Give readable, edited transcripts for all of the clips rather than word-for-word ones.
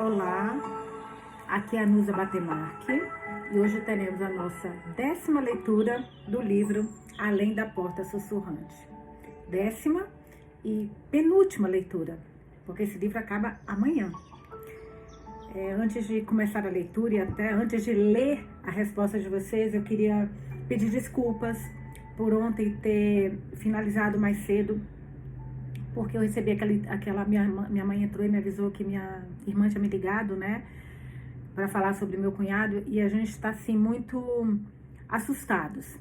Olá, aqui é a Nusa Batemarque e hoje teremos a nossa 10ª leitura do livro Além da Porta Sussurrante. 10ª e penúltima leitura, porque esse livro acaba amanhã. Antes de começar a leitura e até antes de ler a resposta de vocês, eu queria pedir desculpas por ontem ter finalizado mais cedo, porque eu recebi minha mãe entrou e me avisou que minha irmã tinha me ligado, né, para falar sobre meu cunhado, e a gente está assim muito assustados.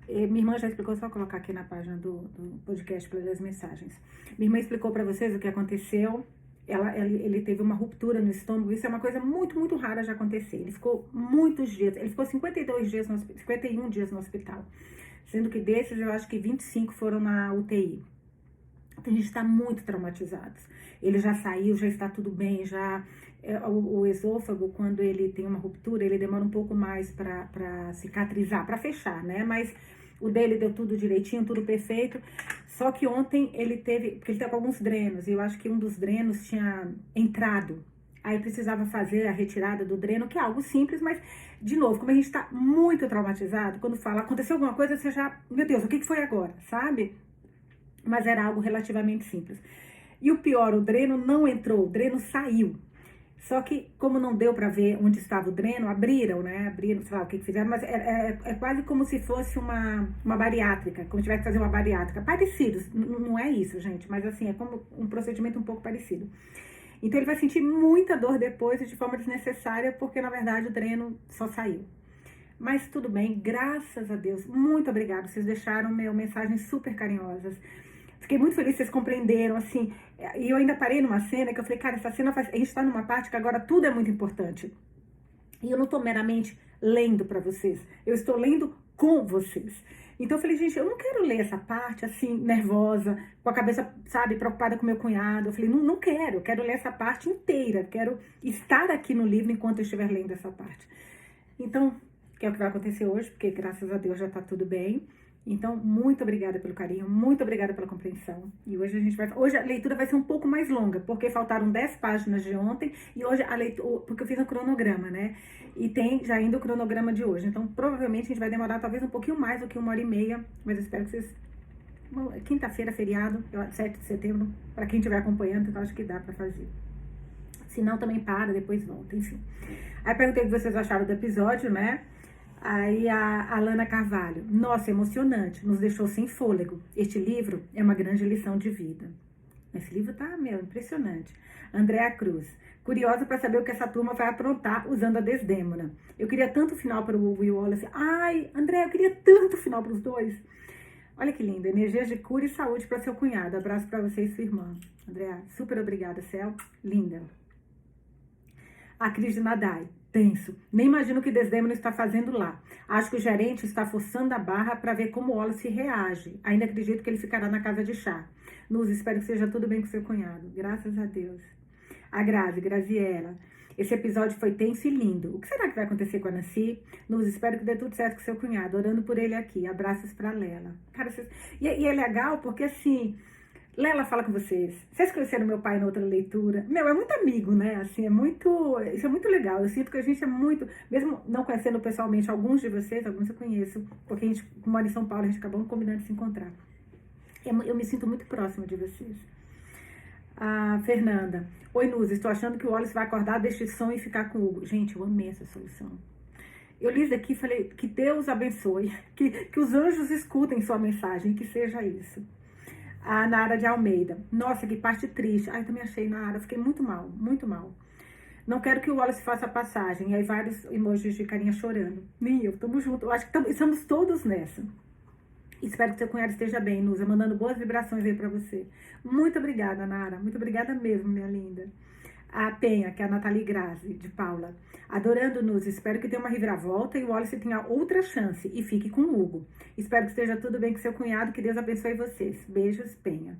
Minha irmã já explicou, só colocar aqui na página do podcast para ler as mensagens. Minha irmã explicou para vocês o que aconteceu. Ele teve uma ruptura no estômago. Isso é uma coisa muito, muito rara de acontecer. Ele ficou muitos dias, ele ficou 51 dias no hospital, sendo que desses eu acho que 25 foram na UTI. A gente está muito traumatizados. Ele já saiu, já está tudo bem, o esôfago, quando ele tem uma ruptura, ele demora um pouco mais para cicatrizar, para fechar, né? Mas o dele deu tudo direitinho, tudo perfeito. Só que ontem porque ele tá com alguns drenos, e eu acho que um dos drenos tinha entrado. Aí precisava fazer a retirada do dreno, que é algo simples, mas, de novo, como a gente tá muito traumatizado, quando fala, aconteceu alguma coisa, você já, meu Deus, o que foi agora, sabe? Mas era algo relativamente simples. E o pior, o dreno não entrou, o dreno saiu. Só que, como não deu para ver onde estava o dreno, abriram, sei lá o que fizeram, mas é quase como se fosse uma bariátrica, como se tivesse que fazer uma bariátrica. Parecidos, não é isso, gente, mas assim, é como um procedimento um pouco parecido. Então ele vai sentir muita dor depois de forma desnecessária, porque na verdade o dreno só saiu. Mas tudo bem, graças a Deus, muito obrigada, vocês deixaram mensagens super carinhosas. Fiquei muito feliz, vocês compreenderam, assim, e eu ainda parei numa cena que eu falei, cara, essa cena a gente tá numa parte que agora tudo é muito importante. E eu não tô meramente lendo para vocês, eu estou lendo com vocês. Então eu falei, gente, eu não quero ler essa parte, assim, nervosa, com a cabeça, sabe, preocupada com meu cunhado. Eu falei, não quero, eu quero ler essa parte inteira, quero estar aqui no livro enquanto eu estiver lendo essa parte. Então, que é o que vai acontecer hoje, porque graças a Deus já tá tudo bem. Então, muito obrigada pelo carinho, muito obrigada pela compreensão. E hoje a leitura vai ser um pouco mais longa, porque faltaram 10 páginas de ontem, e hoje a leitura, porque eu fiz um cronograma, né? E tem já ainda o cronograma de hoje. Então, provavelmente a gente vai demorar talvez um pouquinho mais do que 1h30, mas eu espero que vocês... Quinta-feira, feriado, 7 de setembro, para quem estiver acompanhando, então acho que dá para fazer. Se não, também para, depois volta, enfim. Aí perguntei o que vocês acharam do episódio, né? Aí a Alana Carvalho, nossa, emocionante, nos deixou sem fôlego. Este livro é uma grande lição de vida. Esse livro tá, impressionante. Andréa Cruz, curiosa para saber o que essa turma vai aprontar usando a Desdémona. Eu queria tanto final para o Will Wallace. Ai, Andréa, eu queria tanto final para os dois. Olha que lindo, energias de cura e saúde para seu cunhado. Abraço para você e sua irmã. Andréa, super obrigada, Céu. Linda. A Cris de Nadai. Tenso. Nem imagino o que Desdémona está fazendo lá. Acho que o gerente está forçando a barra para ver como o Wallace reage. Ainda acredito que ele ficará na casa de chá. Nus, espero que seja tudo bem com seu cunhado. Graças a Deus. A Graziela. Esse episódio foi tenso e lindo. O que será que vai acontecer com a Nancy? Nus, espero que dê tudo certo com seu cunhado. Orando por ele aqui. Abraços para Lela. Cara, e é legal porque assim... Lela fala com vocês. Vocês conheceram meu pai na outra leitura? É muito amigo, né? Assim, isso é muito legal. Eu sinto que a gente é muito, mesmo não conhecendo pessoalmente alguns de vocês, alguns eu conheço, porque a gente, como mora em São Paulo, a gente acabou combinando de se encontrar. Eu me sinto muito próxima de vocês. A Fernanda. Oi, Nuz, estou achando que o Wallace vai acordar deste sonho e ficar com o Hugo. Gente, eu amei essa solução. Eu li isso aqui e falei, que Deus abençoe, que os anjos escutem sua mensagem, que seja isso. A Nara de Almeida. Nossa, que parte triste. Ai, também achei, Nara. Fiquei muito mal, muito mal. Não quero que o Wallace faça a passagem. E aí vários emojis de carinha chorando. Nem eu, tamo junto. Eu acho que estamos todos nessa. Espero que seu cunhado esteja bem, Nusa. Mandando boas vibrações aí pra você. Muito obrigada, Nara. Muito obrigada mesmo, minha linda. A Penha, que é a Nathalie Grazi, de Paula. Adorando, Nus, espero que tenha uma reviravolta e o Wallace tenha outra chance e fique com o Hugo. Espero que esteja tudo bem com seu cunhado, que Deus abençoe vocês. Beijos, Penha.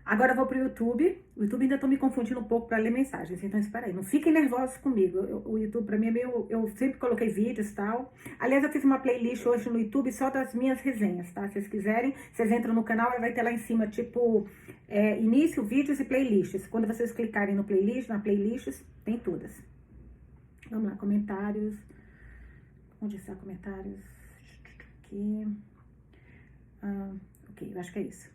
Agora eu vou pro YouTube. O YouTube ainda tô me confundindo um pouco para ler mensagens, então espera aí. Não fiquem nervosos comigo. O YouTube para mim é meio... Eu sempre coloquei vídeos e tal. Aliás, eu fiz uma playlist hoje no YouTube só das minhas resenhas, tá? Se vocês quiserem, vocês entram no canal e vai ter lá em cima, tipo, início, vídeos e playlists. Quando vocês clicarem no playlist, na playlists, tem todas. Vamos lá, comentários. Onde está comentários? Aqui. Ok, eu acho que é isso.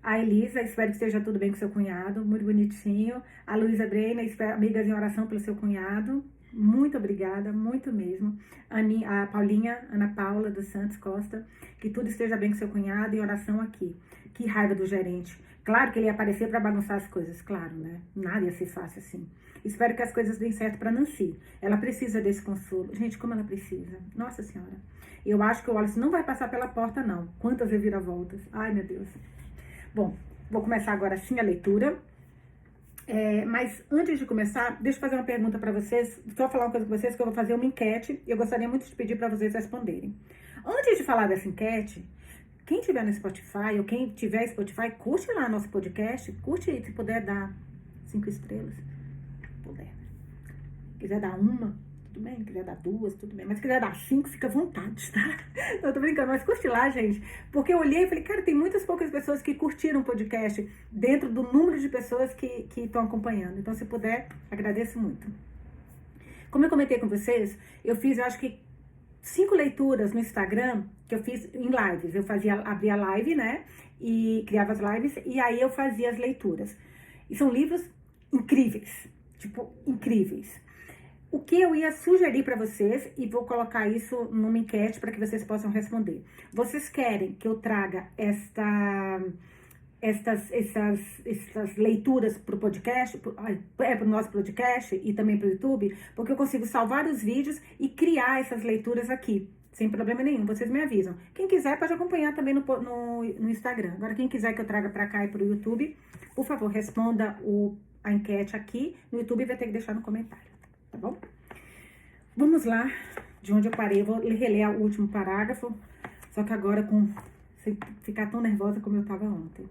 A Elisa, espero que esteja tudo bem com seu cunhado, muito bonitinho. A Luísa Breina, amigas em oração pelo seu cunhado. Muito obrigada, muito mesmo. A Paulinha, Ana Paula dos Santos Costa, que tudo esteja bem com seu cunhado e oração aqui. Que raiva do gerente. Claro que ele ia aparecer para bagunçar as coisas, claro, né? Nada ia ser fácil assim. Espero que as coisas deem certo para Nancy. Ela precisa desse consolo. Gente, como ela precisa. Nossa Senhora. Eu acho que o Wallace não vai passar pela porta, não. Quantas reviravoltas. Ai, meu Deus. Bom, vou começar agora sim a leitura. Mas antes de começar, deixa eu fazer uma pergunta para vocês. Só falar uma coisa com vocês, que eu vou fazer uma enquete e eu gostaria muito de pedir para vocês responderem. Antes de falar dessa enquete, quem tiver no Spotify ou quem tiver Spotify, curte lá nosso podcast. Curte, se puder dar 5 estrelas. Se puder. Se quiser dar uma, tudo bem. Se quiser dar 2, tudo bem. Mas se quiser dar 5, fica à vontade, tá? Não, tô brincando, mas curte lá, gente. Porque eu olhei e falei, cara, tem muitas poucas pessoas que curtiram o podcast dentro do número de pessoas que estão acompanhando. Então, se puder, agradeço muito. Como eu comentei com vocês, eu fiz, eu acho que 5 leituras no Instagram que eu fiz em lives. Eu abria live, né? E criava as lives e aí eu fazia as leituras. E são livros incríveis, tipo, incríveis. O que eu ia sugerir para vocês, e vou colocar isso numa enquete para que vocês possam responder. Vocês querem que eu traga essas leituras para o podcast, para o nosso podcast e também para o YouTube, porque eu consigo salvar os vídeos e criar essas leituras aqui, sem problema nenhum, vocês me avisam. Quem quiser pode acompanhar também no Instagram. Agora, quem quiser que eu traga para cá e para o YouTube, por favor, responda a enquete aqui. No YouTube vai ter que deixar no comentário, tá bom? Vamos lá, de onde eu parei, eu vou reler o último parágrafo, só que agora sem ficar tão nervosa como eu estava ontem.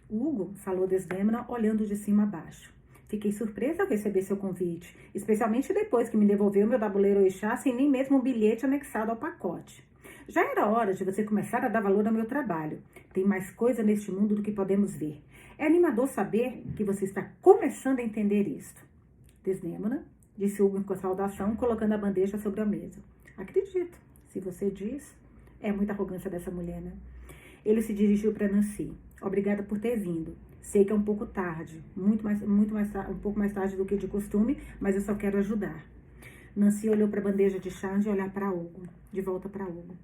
Hugo falou Desdémona olhando de cima a baixo. Fiquei surpresa ao receber seu convite, especialmente depois que me devolveu meu tabuleiro Orixá sem nem mesmo um bilhete anexado ao pacote. Já era hora de você começar a dar valor ao meu trabalho. Tem mais coisa neste mundo do que podemos ver. É animador saber que você está começando a entender isto. Desdémona, disse Hugo com saudação, colocando a bandeja sobre a mesa. Acredito, se você diz. É muita arrogância dessa mulher, né? Ele se dirigiu para Nancy. Obrigada por ter vindo. Sei que é um pouco tarde, um pouco mais tarde do que de costume, mas eu só quero ajudar. Nancy olhou para a bandeja de chá de olhar para Hugo, de volta para Hugo.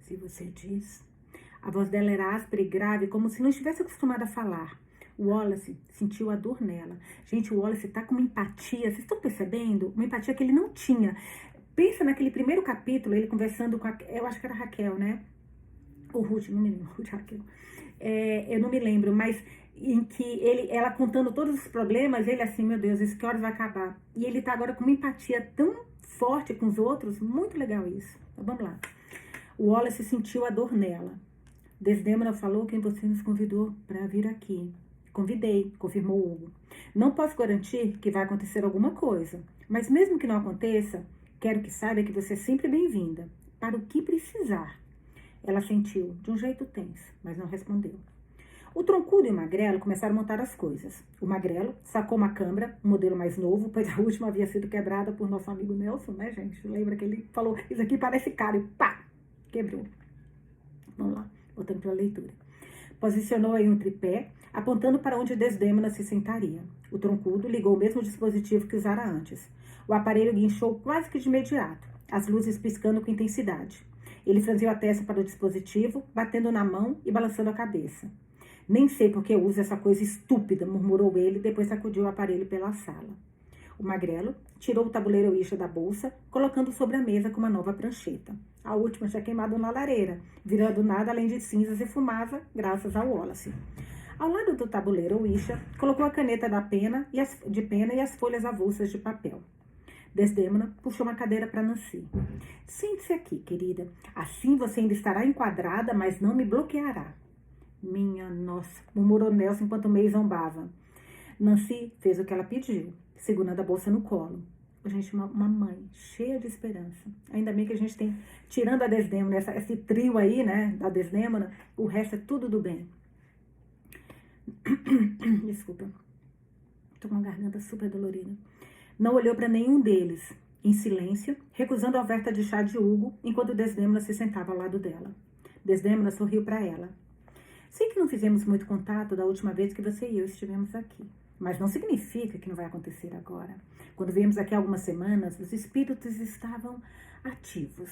Se você diz. A voz dela era áspera e grave, como se não estivesse acostumada a falar. O Wallace sentiu a dor nela. Gente, o Wallace tá com uma empatia, vocês estão percebendo? Uma empatia que ele não tinha. Pensa naquele primeiro capítulo, ele conversando com eu acho que era a Raquel, né? Ou Ruth, não me lembro, Ruth Raquel. Eu não me lembro, mas em que ela contando todos os problemas, ele assim, meu Deus, isso que horas vai acabar? E ele tá agora com uma empatia tão forte com os outros, muito legal isso. Então, vamos lá. O Wallace sentiu a dor nela. Desdémona falou que você nos convidou para vir aqui. Convidei, confirmou Hugo. Não posso garantir que vai acontecer alguma coisa, mas mesmo que não aconteça, quero que saiba que você é sempre bem-vinda, para o que precisar. Ela sentiu, de um jeito tenso, mas não respondeu. O Troncudo e o Magrelo começaram a montar as coisas. O Magrelo sacou uma câmera, um modelo mais novo, pois a última havia sido quebrada por nosso amigo Nelson, né, gente? Lembra que ele falou, isso aqui parece caro, e pá, quebrou. Vamos lá, voltando para a leitura. Posicionou aí um tripé, apontando para onde Desdémona se sentaria. O Troncudo ligou o mesmo dispositivo que usara antes. O aparelho guinchou quase que de imediato, as luzes piscando com intensidade. Ele franziu a testa para o dispositivo, batendo na mão e balançando a cabeça. Nem sei por que eu uso essa coisa estúpida, murmurou ele, depois sacudiu o aparelho pela sala. O Magrelo tirou o tabuleiro Ouija da bolsa, colocando sobre a mesa com uma nova prancheta. A última tinha queimado na lareira, virando nada além de cinzas e fumaça, graças ao Wallace. Ao lado do tabuleiro Ouija, colocou a caneta de pena e as folhas avulsas de papel. Desdêmona puxou uma cadeira para Nancy. Sente-se aqui, querida. Assim você ainda estará enquadrada, mas não me bloqueará. Minha nossa, murmurou Nelson enquanto May zombava. Nancy fez o que ela pediu, segurando a bolsa no colo. Gente, uma mãe cheia de esperança. Ainda bem que a gente tem, tirando a Desdêmona, esse trio aí, né, da Desdêmona, o resto é tudo do bem. Desculpa. Tô com uma garganta super dolorida. Não olhou para nenhum deles, em silêncio, recusando a oferta de chá de Hugo, enquanto Desdêmona se sentava ao lado dela. Desdêmona sorriu para ela. Sei que não fizemos muito contato da última vez que você e eu estivemos aqui, mas não significa que não vai acontecer agora. Quando viemos aqui há algumas semanas, os espíritos estavam ativos.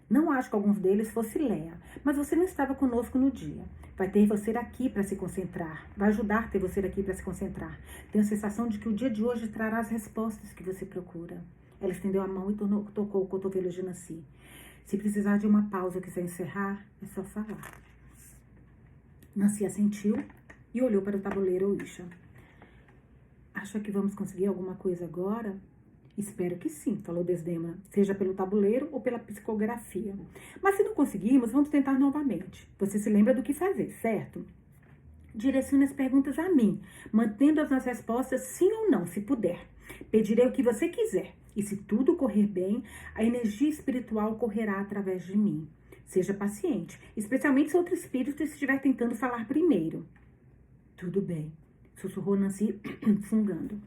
Não acho que alguns deles fosse Leia, mas você não estava conosco no dia. Vai ter você aqui para se concentrar. Vai ajudar a ter você aqui para se concentrar. Tenho a sensação de que o dia de hoje trará as respostas que você procura. Ela estendeu a mão e tocou o cotovelo de Nancy. Se precisar de uma pausa ou quiser encerrar, é só falar. Nancy assentiu e olhou para o tabuleiro Ouija. Acha que vamos conseguir alguma coisa agora? Espero que sim, falou Desdêmona, seja pelo tabuleiro ou pela psicografia. Mas se não conseguirmos, vamos tentar novamente. Você se lembra do que fazer, certo? Direcione as perguntas a mim, mantendo as respostas sim ou não, se puder. Pedirei o que você quiser. E se tudo correr bem, a energia espiritual correrá através de mim. Seja paciente, especialmente se outro espírito estiver tentando falar primeiro. Tudo bem, sussurrou Nancy, fungando.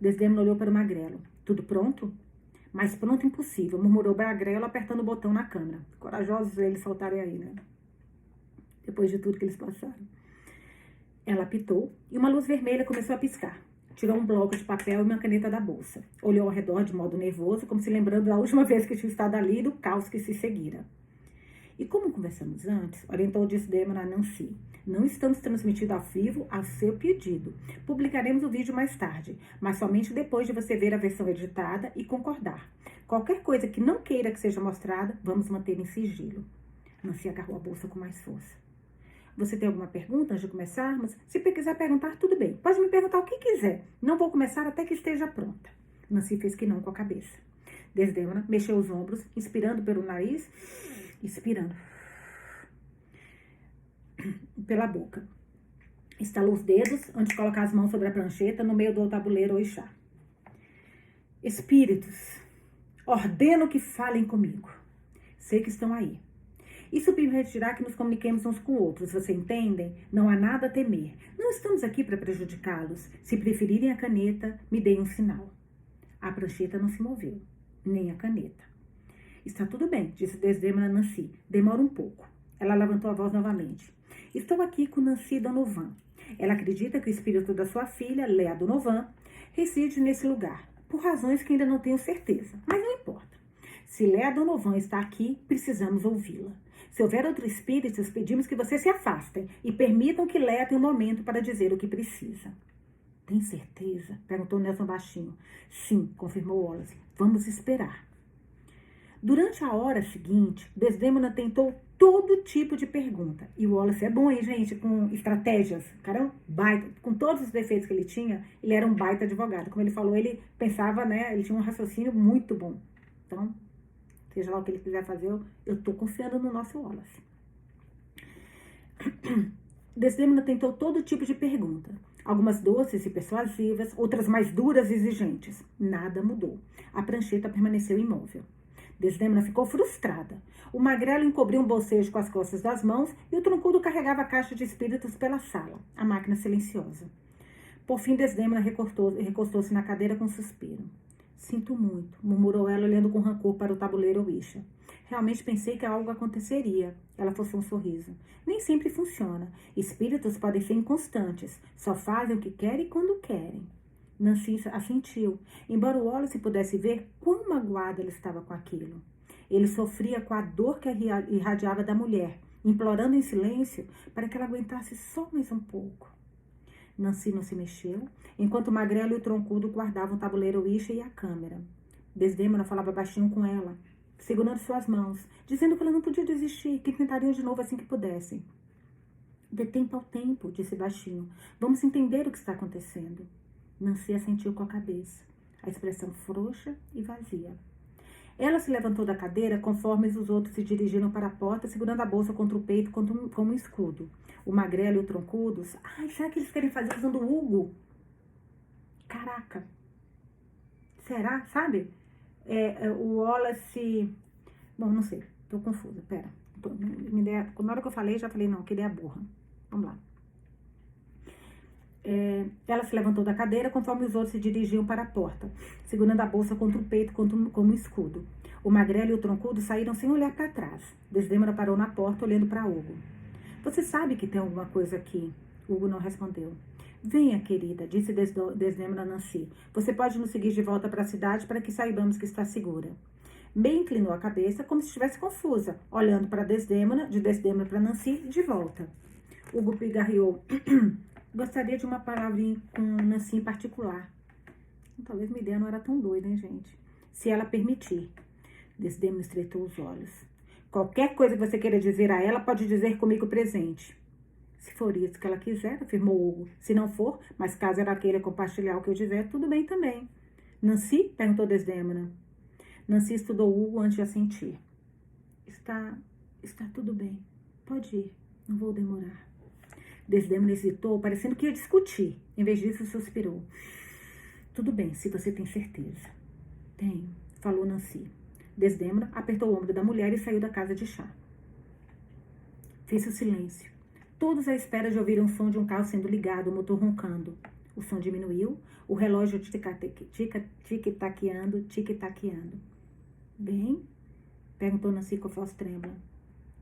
Desdêmona olhou para o Magrelo. Tudo pronto? Mais pronto impossível, murmurou o Magrelo, apertando o botão na câmera. Corajosos eles saltarem aí, né? Depois de tudo que eles passaram. Ela apitou e uma luz vermelha começou a piscar. Tirou um bloco de papel e uma caneta da bolsa. Olhou ao redor de modo nervoso, como se lembrando da última vez que tinha estado ali e do caos que se seguira. E como conversamos antes, orientou Desdêmona a Nancy. Não estamos transmitindo ao vivo a seu pedido. Publicaremos o vídeo mais tarde, mas somente depois de você ver a versão editada e concordar. Qualquer coisa que não queira que seja mostrada, vamos manter em sigilo. Nancy agarrou a bolsa com mais força. Você tem alguma pergunta antes de começarmos? Se quiser perguntar, tudo bem. Pode me perguntar o que quiser. Não vou começar até que esteja pronta. Nancy fez que não com a cabeça. Desdêmona mexeu os ombros, inspirando pelo nariz, expirando pela boca. Estalou os dedos antes de colocar as mãos sobre a prancheta no meio do tabuleiro Ouija. Espíritos, ordeno que falem comigo. Sei que estão aí. Isso permitirá que nos comuniquemos uns com outros, você entendem? Não há nada a temer. Não estamos aqui para prejudicá-los. Se preferirem a caneta, me deem um sinal. A prancheta não se moveu, nem a caneta. Está tudo bem, disse Desdêmona a Nancy. Demora um pouco. Ela levantou a voz novamente. Estou aqui com Nancy Donovan. Ela acredita que o espírito da sua filha, Leia Donovan, reside nesse lugar, por razões que ainda não tenho certeza, mas não importa. Se Leia Donovan está aqui, precisamos ouvi-la. Se houver outros espíritos, pedimos que vocês se afastem e permitam que Leia tenha um momento para dizer o que precisa. Tem certeza? Perguntou Nelson baixinho. Sim, confirmou Wallace. Vamos esperar. Durante a hora seguinte, Desdêmona tentou todo tipo de pergunta. E o Wallace é bom, hein, gente, com estratégias. O cara é um baita. Com todos os defeitos que ele tinha, ele era um baita advogado. Como ele falou, ele pensava, né, ele tinha um raciocínio muito bom. Então, seja lá o que ele quiser fazer, eu tô confiando no nosso Wallace. Desdêmona tentou todo tipo de pergunta. Algumas doces e persuasivas, outras mais duras e exigentes. Nada mudou. A prancheta permaneceu imóvel. Desdêmona ficou frustrada. O Magrelo encobriu um bocejo com as costas das mãos e o troncudo carregava a caixa de espíritos pela sala, a máquina silenciosa. Por fim, Desdêmona recostou-se na cadeira com um suspiro. Sinto muito, murmurou ela, olhando com rancor para o tabuleiro Ouija. Realmente pensei que algo aconteceria. Ela forçou um sorriso. Nem sempre funciona. Espíritos podem ser inconstantes. Só fazem o que querem e quando querem. Nancy assentiu, embora o Wallace pudesse ver quão magoada ela estava com aquilo. Ele sofria com a dor que irradiava da mulher, implorando em silêncio para que ela aguentasse só mais um pouco. Nancy não se mexeu, enquanto o Magrelo e o Troncudo guardavam o tabuleiro Ouija e a câmera. Desdêmona falava baixinho com ela, segurando suas mãos, dizendo que ela não podia desistir, que tentariam de novo assim que pudessem. Dê tempo ao tempo, disse baixinho. Vamos entender o que está acontecendo. Nancy assentiu com a cabeça. a expressão frouxa e vazia. Ela se levantou da cadeira conforme os outros se dirigiram para a porta, segurando a bolsa contra o peito como um escudo. O magrelo e o troncudos... Ai, será que eles querem fazer usando o Hugo? Caraca! Será? Sabe? O Wallace... Bom, não sei. Tô confusa. Pera. Na hora que eu falei, já falei, não, que ideia burra. Vamos lá. Ela se levantou da cadeira conforme os outros se dirigiam para a porta, segurando a bolsa contra o peito como um escudo. O magrelo e o troncudo saíram sem olhar para trás. Desdemona parou na porta, olhando para Hugo. Você sabe que tem alguma coisa aqui? Hugo não respondeu. Venha, querida, disse Desdemona a Nancy. Você pode nos seguir de volta para a cidade para que saibamos que está segura. May inclinou a cabeça como se estivesse confusa, olhando para de Desdemona para Nancy e de volta. Hugo pigarreou. Gostaria de uma palavrinha com Nancy em particular. Talvez minha ideia não era tão doida, hein, gente? Se ela permitir. Desdemona estreitou os olhos. Qualquer coisa que você queira dizer a ela, pode dizer comigo presente. Se for isso que ela quiser, afirmou Hugo. Se não for, mas caso ela queira compartilhar o que eu dizer, tudo bem também. Nancy? Perguntou Desdemona. Nancy estudou Hugo antes de assentir. Está tudo bem. Pode ir. Não vou demorar. Desdemona hesitou, parecendo que ia discutir. Em vez disso, suspirou. Tudo bem, se você tem certeza. Tenho, falou Nancy. Desdemona apertou o ombro da mulher e saiu da casa de chá. Fez-se o silêncio. Todos à espera de ouvir um som de um carro sendo ligado, o motor roncando. O som diminuiu, o relógio tic-taqueando. Bem? Perguntou Nancy com a voz trêmula.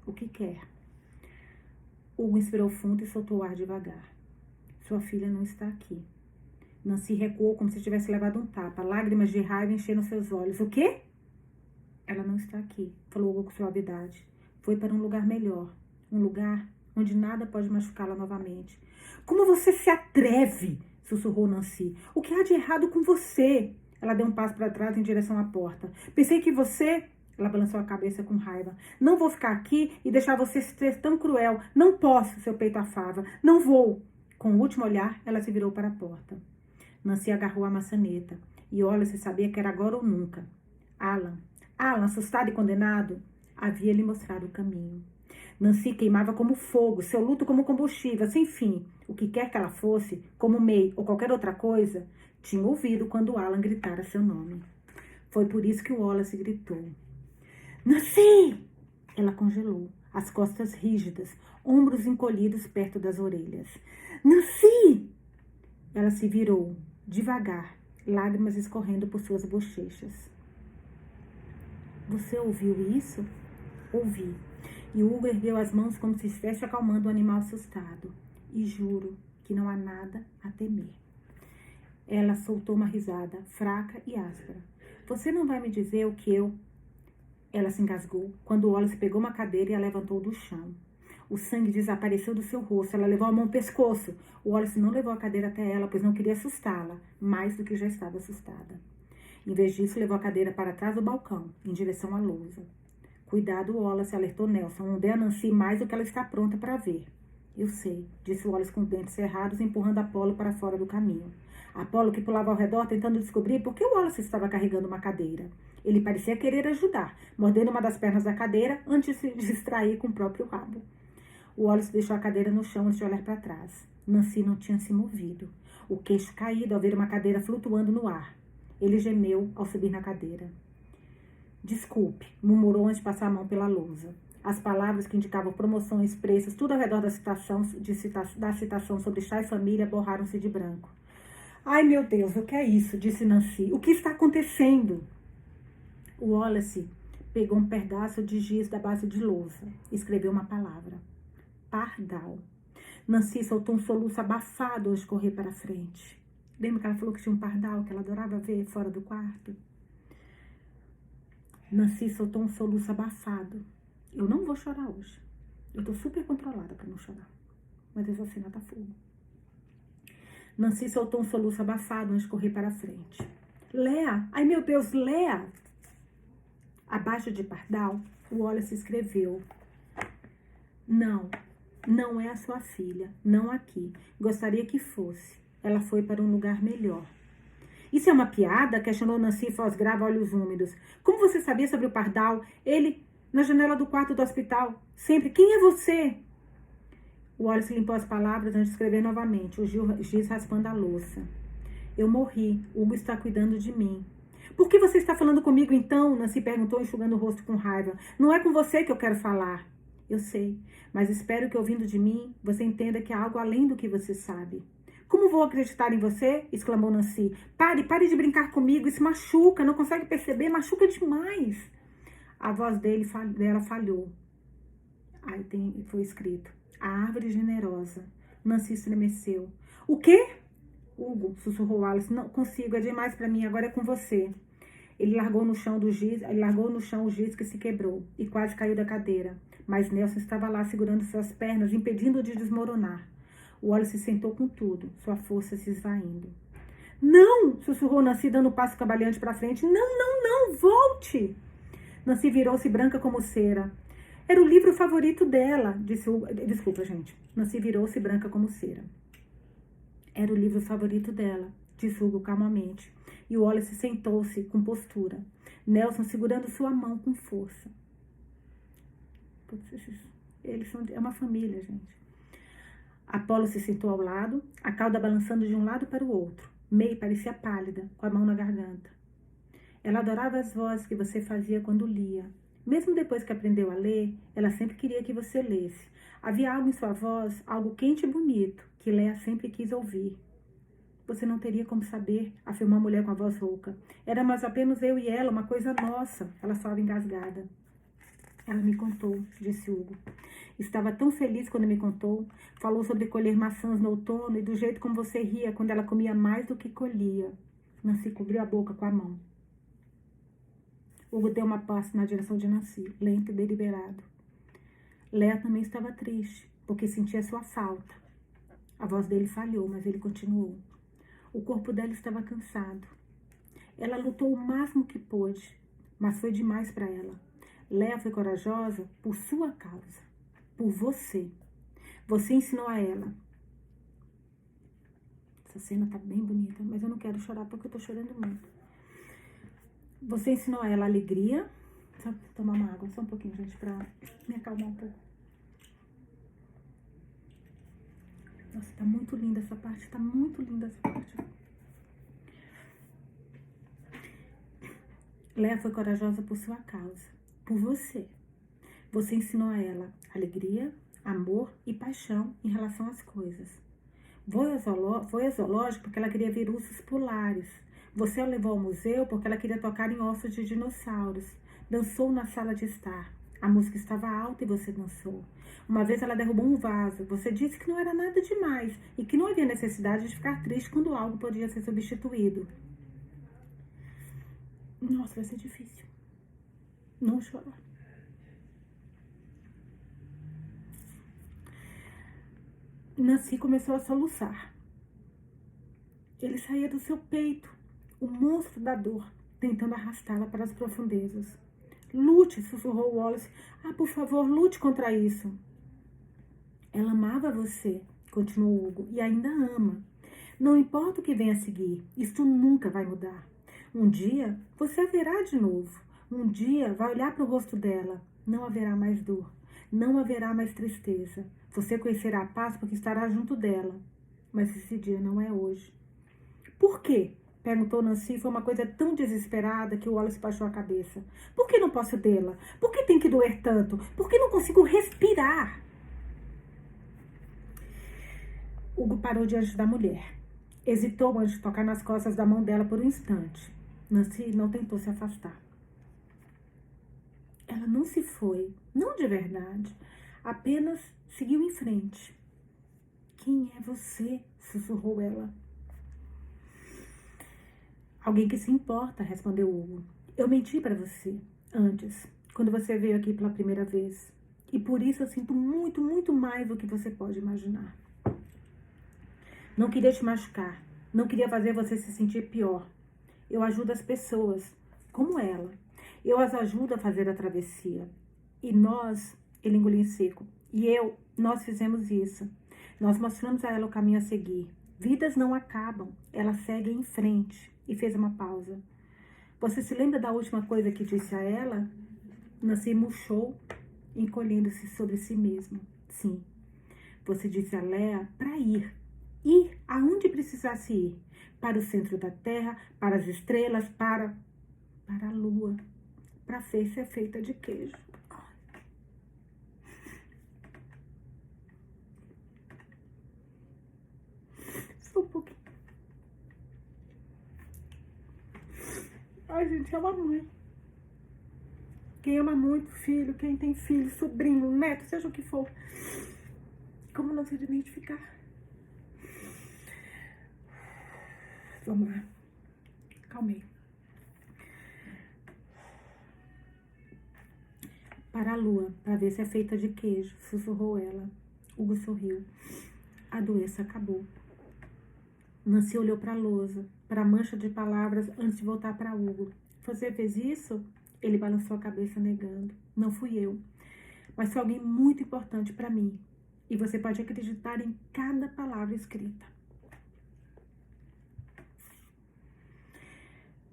O que quer? Hugo inspirou fundo e soltou o ar devagar. Sua filha não está aqui. Nancy recuou como se tivesse levado um tapa. Lágrimas de raiva encheram seus olhos. O quê? Ela não está aqui, falou Hugo com suavidade. Foi para um lugar melhor. Um lugar onde nada pode machucá-la novamente. Como você se atreve? Sussurrou Nancy. O que há de errado com você? Ela deu um passo para trás em direção à porta. Pensei que você... Ela balançou a cabeça com raiva. Não vou ficar aqui e deixar você ser tão cruel. Não posso, seu peito afava. Não vou. Com o último olhar, ela se virou para a porta. Nancy agarrou a maçaneta. E Wallace sabia que era agora ou nunca. Alan, assustado e condenado, havia lhe mostrado o caminho. Nancy queimava como fogo, seu luto como combustível, sem fim. O que quer que ela fosse, como May ou qualquer outra coisa, tinha ouvido quando Alan gritara seu nome. Foi por isso que Wallace gritou. Nancy! Ela congelou, as costas rígidas, ombros encolhidos perto das orelhas. Nancy! Ela se virou, devagar, lágrimas escorrendo por suas bochechas. Você ouviu isso? Ouvi. E Hugo ergueu as mãos como se estivesse acalmando o animal assustado. E juro que não há nada a temer. Ela soltou uma risada, fraca e áspera. Você não vai me dizer o que eu... Ela se engasgou quando Wallace pegou uma cadeira e a levantou do chão. O sangue desapareceu do seu rosto. Ela levou a mão ao pescoço. O Wallace não levou a cadeira até ela, pois não queria assustá-la, mais do que já estava assustada. Em vez disso, levou a cadeira para trás do balcão, em direção à lousa. Cuidado, Wallace, alertou Nelson. Não dê a Nancy mais do que ela está pronta para ver. Eu sei, disse Wallace com os dentes cerrados, empurrando Apolo para fora do caminho. Apolo, que pulava ao redor, tentando descobrir por que Wallace estava carregando uma cadeira. Ele parecia querer ajudar, mordendo uma das pernas da cadeira antes de se distrair com o próprio rabo. Wallace deixou a cadeira no chão antes de olhar para trás. Nancy não tinha se movido, o queixo caído ao ver uma cadeira flutuando no ar. Ele gemeu ao subir na cadeira. Desculpe, murmurou antes de passar a mão pela lousa. As palavras que indicavam promoções, preços, tudo ao redor da citação sobre chá e família borraram-se de branco. Ai, meu Deus, o que é isso? Disse Nancy. O que está acontecendo? O Wallace pegou um pedaço de giz da base de lousa e escreveu uma palavra. Pardal. Nancy soltou um soluço abafado ao escorrer para a frente. Lembra que ela falou que tinha um pardal que ela adorava ver fora do quarto? Nancy soltou um soluço abafado. Eu não vou chorar hoje. Eu tô super controlada para não chorar. Mas essa cena tá fogo. Nancy soltou um soluço abafado antes de correr para a frente. Léa! Ai, meu Deus, Léa! Abaixo de pardal, o Wallace escreveu. Não é a sua filha. Não aqui. Gostaria que fosse. Ela foi para um lugar melhor. Isso é uma piada? Questionou Nancy, voz grave, olhos úmidos. Como você sabia sobre o pardal? Ele, na janela do quarto do hospital. Sempre. Quem é você? O Wallace limpou as palavras antes de escrever novamente, o giz raspando a louça. Eu morri. Hugo está cuidando de mim. Por que você está falando comigo então? Nancy perguntou, enxugando o rosto com raiva. Não é com você que eu quero falar. Eu sei, mas espero que ouvindo de mim, você entenda que há algo além do que você sabe. Como vou acreditar em você? Exclamou Nancy. Pare de brincar comigo, isso machuca, não consegue perceber, machuca demais. A voz dela falhou. Aí foi escrito. A árvore generosa. Nancy estremeceu. O quê? Hugo, sussurrou Wallace. Não consigo, é demais para mim, agora é com você. Ele largou no chão o giz que se quebrou e quase caiu da cadeira. Mas Nelson estava lá segurando suas pernas, impedindo-o de desmoronar. O Wallace se sentou com tudo, sua força se esvaindo. Não! Sussurrou Nancy, dando um passo cambaleante para frente. Não, volte! Nancy virou-se branca como cera. Era o livro favorito dela, disse Hugo. Desculpa, gente. Nancy virou-se branca como cera. Era o livro favorito dela, disse Hugo calmamente. E o Wallace sentou-se com postura. Nelson segurando sua mão com força. É uma família, gente. Apolo se sentou ao lado, a cauda balançando de um lado para o outro. May parecia pálida, com a mão na garganta. Ela adorava as vozes que você fazia quando lia. Mesmo depois que aprendeu a ler, ela sempre queria que você lesse. Havia algo em sua voz, algo quente e bonito, que Léa sempre quis ouvir. Você não teria como saber, afirmou a mulher com a voz rouca. Éramos apenas eu e ela, uma coisa nossa. Ela estava engasgada. Ela me contou, disse Hugo. Estava tão feliz quando me contou. Falou sobre colher maçãs no outono e do jeito como você ria quando ela comia mais do que colhia. Nancy cobriu a boca com a mão. Hugo deu uma passo na direção de Nancy, lento e deliberado. Léa também estava triste, porque sentia sua falta. A voz dele falhou, mas ele continuou. O corpo dela estava cansado. Ela lutou o máximo que pôde, mas foi demais para ela. Léa foi corajosa por sua causa, por você. Você ensinou a ela. Essa cena tá bem bonita, mas eu não quero chorar porque eu tô chorando muito. Você ensinou a ela alegria. Só tomar uma água, só um pouquinho, gente, pra me acalmar um pouco. Nossa, tá muito linda essa parte, tá muito linda essa parte. Léa foi corajosa por sua causa, por você. Você ensinou a ela alegria, amor e paixão em relação às coisas. Foi ao zoológico porque ela queria ver ursos polares. Você a levou ao museu porque ela queria tocar em ossos de dinossauros. Dançou na sala de estar. A música estava alta e você dançou. Uma vez ela derrubou um vaso. Você disse que não era nada demais e que não havia necessidade de ficar triste quando algo podia ser substituído. Nossa, vai ser difícil. Não chorar. Nancy começou a soluçar. Ele saía do seu peito, o monstro da dor, tentando arrastá-la para as profundezas. Lute, sussurrou Wallace. Ah, por favor, lute contra isso. Ela amava você, continuou Hugo, e ainda ama. Não importa o que venha a seguir, isto nunca vai mudar. Um dia, você a verá de novo. Um dia, vai olhar para o rosto dela. Não haverá mais dor. Não haverá mais tristeza. Você conhecerá a paz porque estará junto dela. Mas esse dia não é hoje. Por quê? Perguntou Nancy. Foi uma coisa tão desesperada que o Wallace baixou a cabeça. Por que não posso tê-la? Por que tem que doer tanto? Por que não consigo respirar? Hugo parou diante da mulher. Hesitou antes de tocar nas costas da mão dela por um instante. Nancy não tentou se afastar. Ela não se foi, não de verdade, apenas seguiu em frente. Quem é você? Sussurrou ela. Alguém que se importa, respondeu Hugo. Eu menti para você antes, quando você veio aqui pela primeira vez. E por isso eu sinto muito, muito mais do que você pode imaginar. Não queria te machucar, não queria fazer você se sentir pior. Eu ajudo as pessoas, como ela. Eu as ajudo a fazer a travessia. E nós, ele engoliu em seco, nós fizemos isso. Nós mostramos a ela o caminho a seguir. Vidas não acabam, elas seguem em frente. E fez uma pausa. Você se lembra da última coisa que disse a ela? Nancy murchou, encolhendo-se sobre si mesma. Sim, você disse a Léa para ir. Ir aonde precisasse ir. Para o centro da Terra, para as estrelas, para a Lua. Para ver se é feita de queijo. Só um pouquinho. Ai, gente, ama mãe. Quem ama muito filho, quem tem filho, sobrinho, neto, seja o que for. Como não se identificar? Vamos lá. Calmei. Para a Lua, para ver se é feita de queijo, sussurrou ela. Hugo sorriu. A doença acabou. Nancy olhou para a lousa, para a mancha de palavras antes de voltar para Hugo. Você fez isso? Ele balançou a cabeça negando. Não fui eu, mas foi alguém muito importante para mim. E você pode acreditar em cada palavra escrita.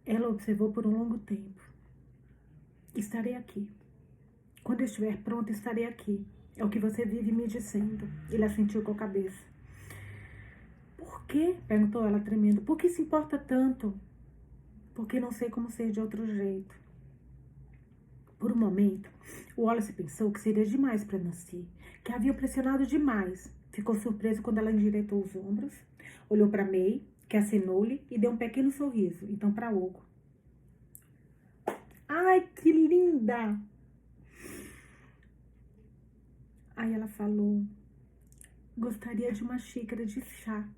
Ela observou por um longo tempo. Estarei aqui. Quando eu estiver pronta, estarei aqui. É o que você vive me dizendo. Ele assentiu com a cabeça. Por quê? Perguntou ela tremendo. Por que se importa tanto? Porque não sei como ser de outro jeito. Por um momento, o Wallace pensou que seria demais para Nancy, que havia pressionado demais. Ficou surpreso quando ela endireitou os ombros, olhou para May, que acenou-lhe e deu um pequeno sorriso. Então para Hugo. Ai, que linda! Aí ela falou, gostaria de uma xícara de chá,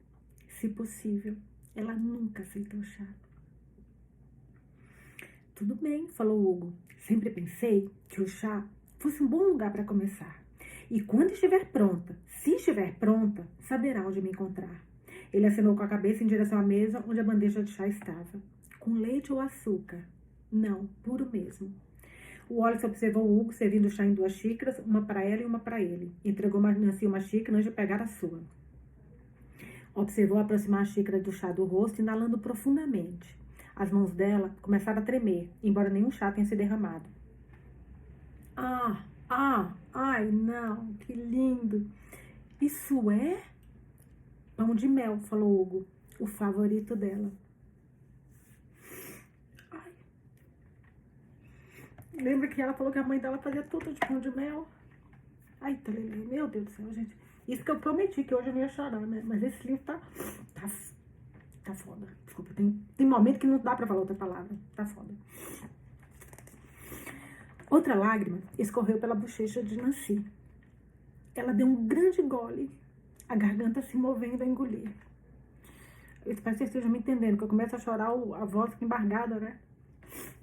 se possível. Ela nunca aceitou chá. Tudo bem, falou Hugo. Sempre pensei que o chá fosse um bom lugar para começar. E quando estiver pronta, se estiver pronta, saberá onde me encontrar. Ele acenou com a cabeça em direção à mesa onde a bandeja de chá estava. Com leite ou açúcar? Não, puro mesmo. O Wallace observou o Hugo servindo o chá em 2 xícaras, uma para ela e uma para ele. Entregou a Nancy uma xícara antes de pegar a sua. Observou aproximar a xícara do chá do rosto, inalando profundamente. As mãos dela começaram a tremer, embora nenhum chá tenha se derramado. Ai, não, que lindo. Isso é pão de mel, falou Hugo, o favorito dela. Ai. Lembra que ela falou que a mãe dela fazia tudo de pão de mel? Ai, Telele, meu Deus do céu, gente. Isso que eu prometi, que hoje eu não ia chorar, né? Mas esse livro tá foda. Desculpa, tem momento que não dá pra falar outra palavra. Tá foda. Outra lágrima escorreu pela bochecha de Nancy. Ela deu um grande gole, a garganta se movendo a engolir. Eu espero que vocês estejam me entendendo, que eu começo a chorar, a voz fica embargada, né?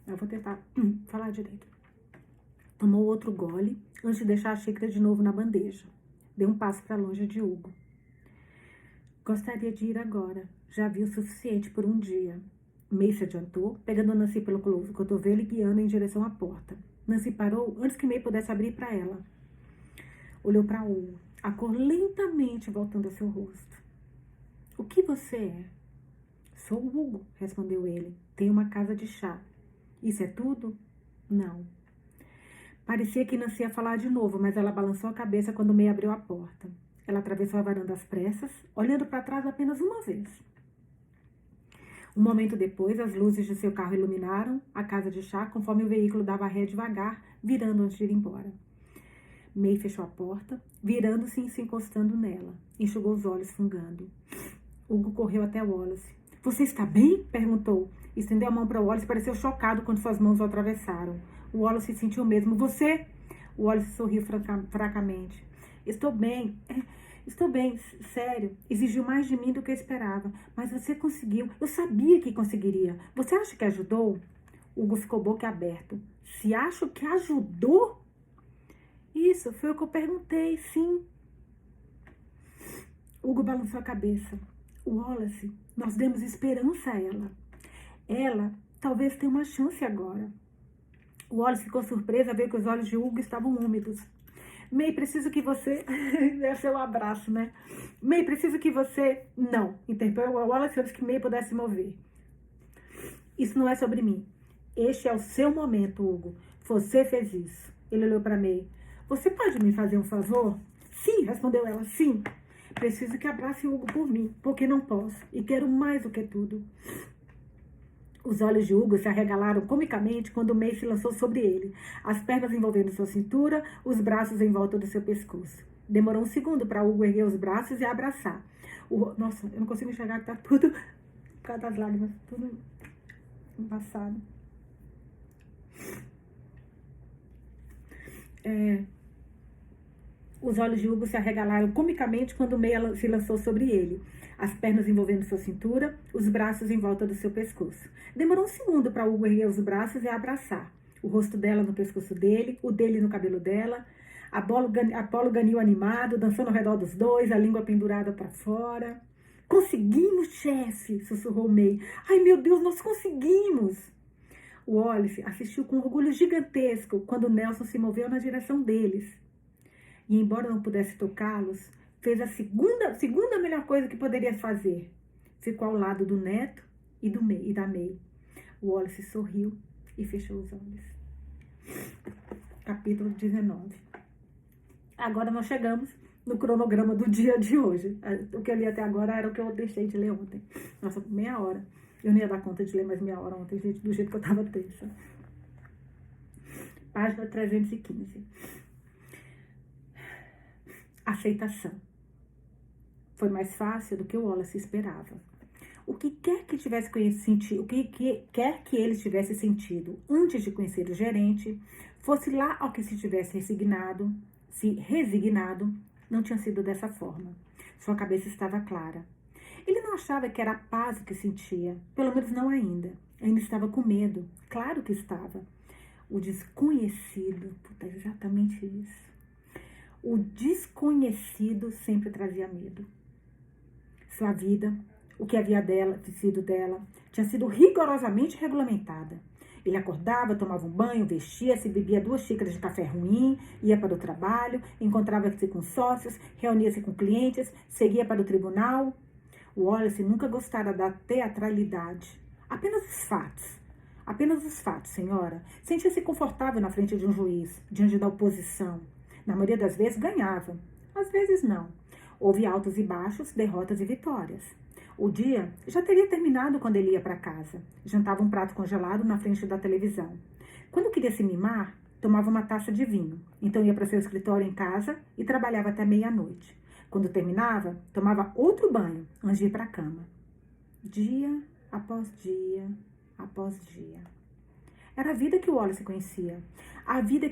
Eu vou tentar falar direito. Tomou outro gole antes de deixar a xícara de novo na bandeja. Deu um passo para longe de Hugo. Gostaria de ir agora. Já vi o suficiente por um dia. May se adiantou, pegando Nancy pelo cotovelo e guiando em direção à porta. Nancy parou antes que May pudesse abrir para ela. Olhou para Hugo, a cor lentamente voltando ao seu rosto. O que você é? Sou Hugo, respondeu ele. Tenho uma casa de chá. Isso é tudo? Não. Parecia que Nancy ia falar de novo, mas ela balançou a cabeça quando May abriu a porta. Ela atravessou a varanda às pressas, olhando para trás apenas uma vez. Um momento depois, as luzes de seu carro iluminaram a casa de chá conforme o veículo dava ré devagar, virando antes de ir embora. May fechou a porta, virando-se e se encostando nela. Enxugou os olhos, fungando. Hugo correu até Wallace. Você está bem? Perguntou. Estendeu a mão para Wallace e pareceu chocado quando suas mãos o atravessaram. O Wallace se sentiu mesmo. Você? O Wallace sorriu fracamente. Estou bem, sério. Exigiu mais de mim do que eu esperava. Mas você conseguiu. Eu sabia que conseguiria. Você acha que ajudou? Hugo ficou boquiaberto. Se acho que ajudou? Isso, foi o que eu perguntei, sim. Hugo balançou a cabeça. Wallace, nós demos esperança a ela. Ela talvez tenha uma chance agora. Wallace ficou surpresa a ver que os olhos de Hugo estavam úmidos. May, preciso que você... Deve ser um abraço, né? May, preciso que você... Não. Interrompeu o Wallace antes que May pudesse se mover. Isso não é sobre mim. Este é o seu momento, Hugo. Você fez isso. Ele olhou para May. Você pode me fazer um favor? Sim, respondeu ela. Sim. Preciso que abrace Hugo por mim, porque não posso. E quero mais do que tudo. Os olhos de Hugo se arregalaram comicamente quando May se lançou sobre ele, as pernas envolvendo sua cintura, os braços em volta do seu pescoço. Demorou um segundo para Hugo erguer os braços e a abraçar. Nossa, eu não consigo enxergar, que tá tudo, por causa das lágrimas, tudo embaçado. Os olhos de Hugo se arregalaram comicamente quando May se lançou sobre ele, as pernas envolvendo sua cintura, os braços em volta do seu pescoço. Demorou um segundo para Hugo erguer os braços e a abraçar. O rosto dela no pescoço dele, o dele no cabelo dela. Apolo ganhou animado, dançando ao redor dos dois, a língua pendurada para fora. Conseguimos, chefe, sussurrou May. Ai, meu Deus, nós conseguimos! O Wallace assistiu com orgulho gigantesco quando Nelson se moveu na direção deles. E, embora não pudesse tocá-los, fez a segunda melhor coisa que poderia fazer. Ficou ao lado do neto e da May. O Wallace sorriu e fechou os olhos. Capítulo 19. Agora nós chegamos no cronograma do dia de hoje. O que eu li até agora era o que eu deixei de ler ontem. Nossa, meia hora. Eu não ia dar conta de ler mais meia hora ontem, gente, do jeito que eu tava tensa. Página 315. Aceitação. Foi mais fácil do que o Wallace esperava. O que quer que ele tivesse sentido antes de conhecer o gerente, fosse lá ao que se tivesse resignado, não tinha sido dessa forma. Sua cabeça estava clara. Ele não achava que era a paz o que sentia, pelo menos não ainda. Ainda estava com medo, claro que estava. O desconhecido, puta, exatamente isso. O desconhecido sempre trazia medo. Sua vida, o que havia sido dela, tinha sido rigorosamente regulamentada. Ele acordava, tomava um banho, vestia-se, bebia 2 xícaras de café ruim, ia para o trabalho, encontrava-se com sócios, reunia-se com clientes, seguia para o tribunal. O Wallace nunca gostara da teatralidade. Apenas os fatos, senhora. Sentia-se confortável na frente de um juiz, diante da oposição. Na maioria das vezes ganhava, às vezes não. Houve altos e baixos, derrotas e vitórias. O dia já teria terminado quando ele ia para casa. Jantava um prato congelado na frente da televisão. Quando queria se mimar, tomava uma taça de vinho. Então ia para seu escritório em casa e trabalhava até meia-noite. Quando terminava, tomava outro banho antes de ir para a cama. Dia após dia após dia. Era a vida que o Wallace conhecia. A vida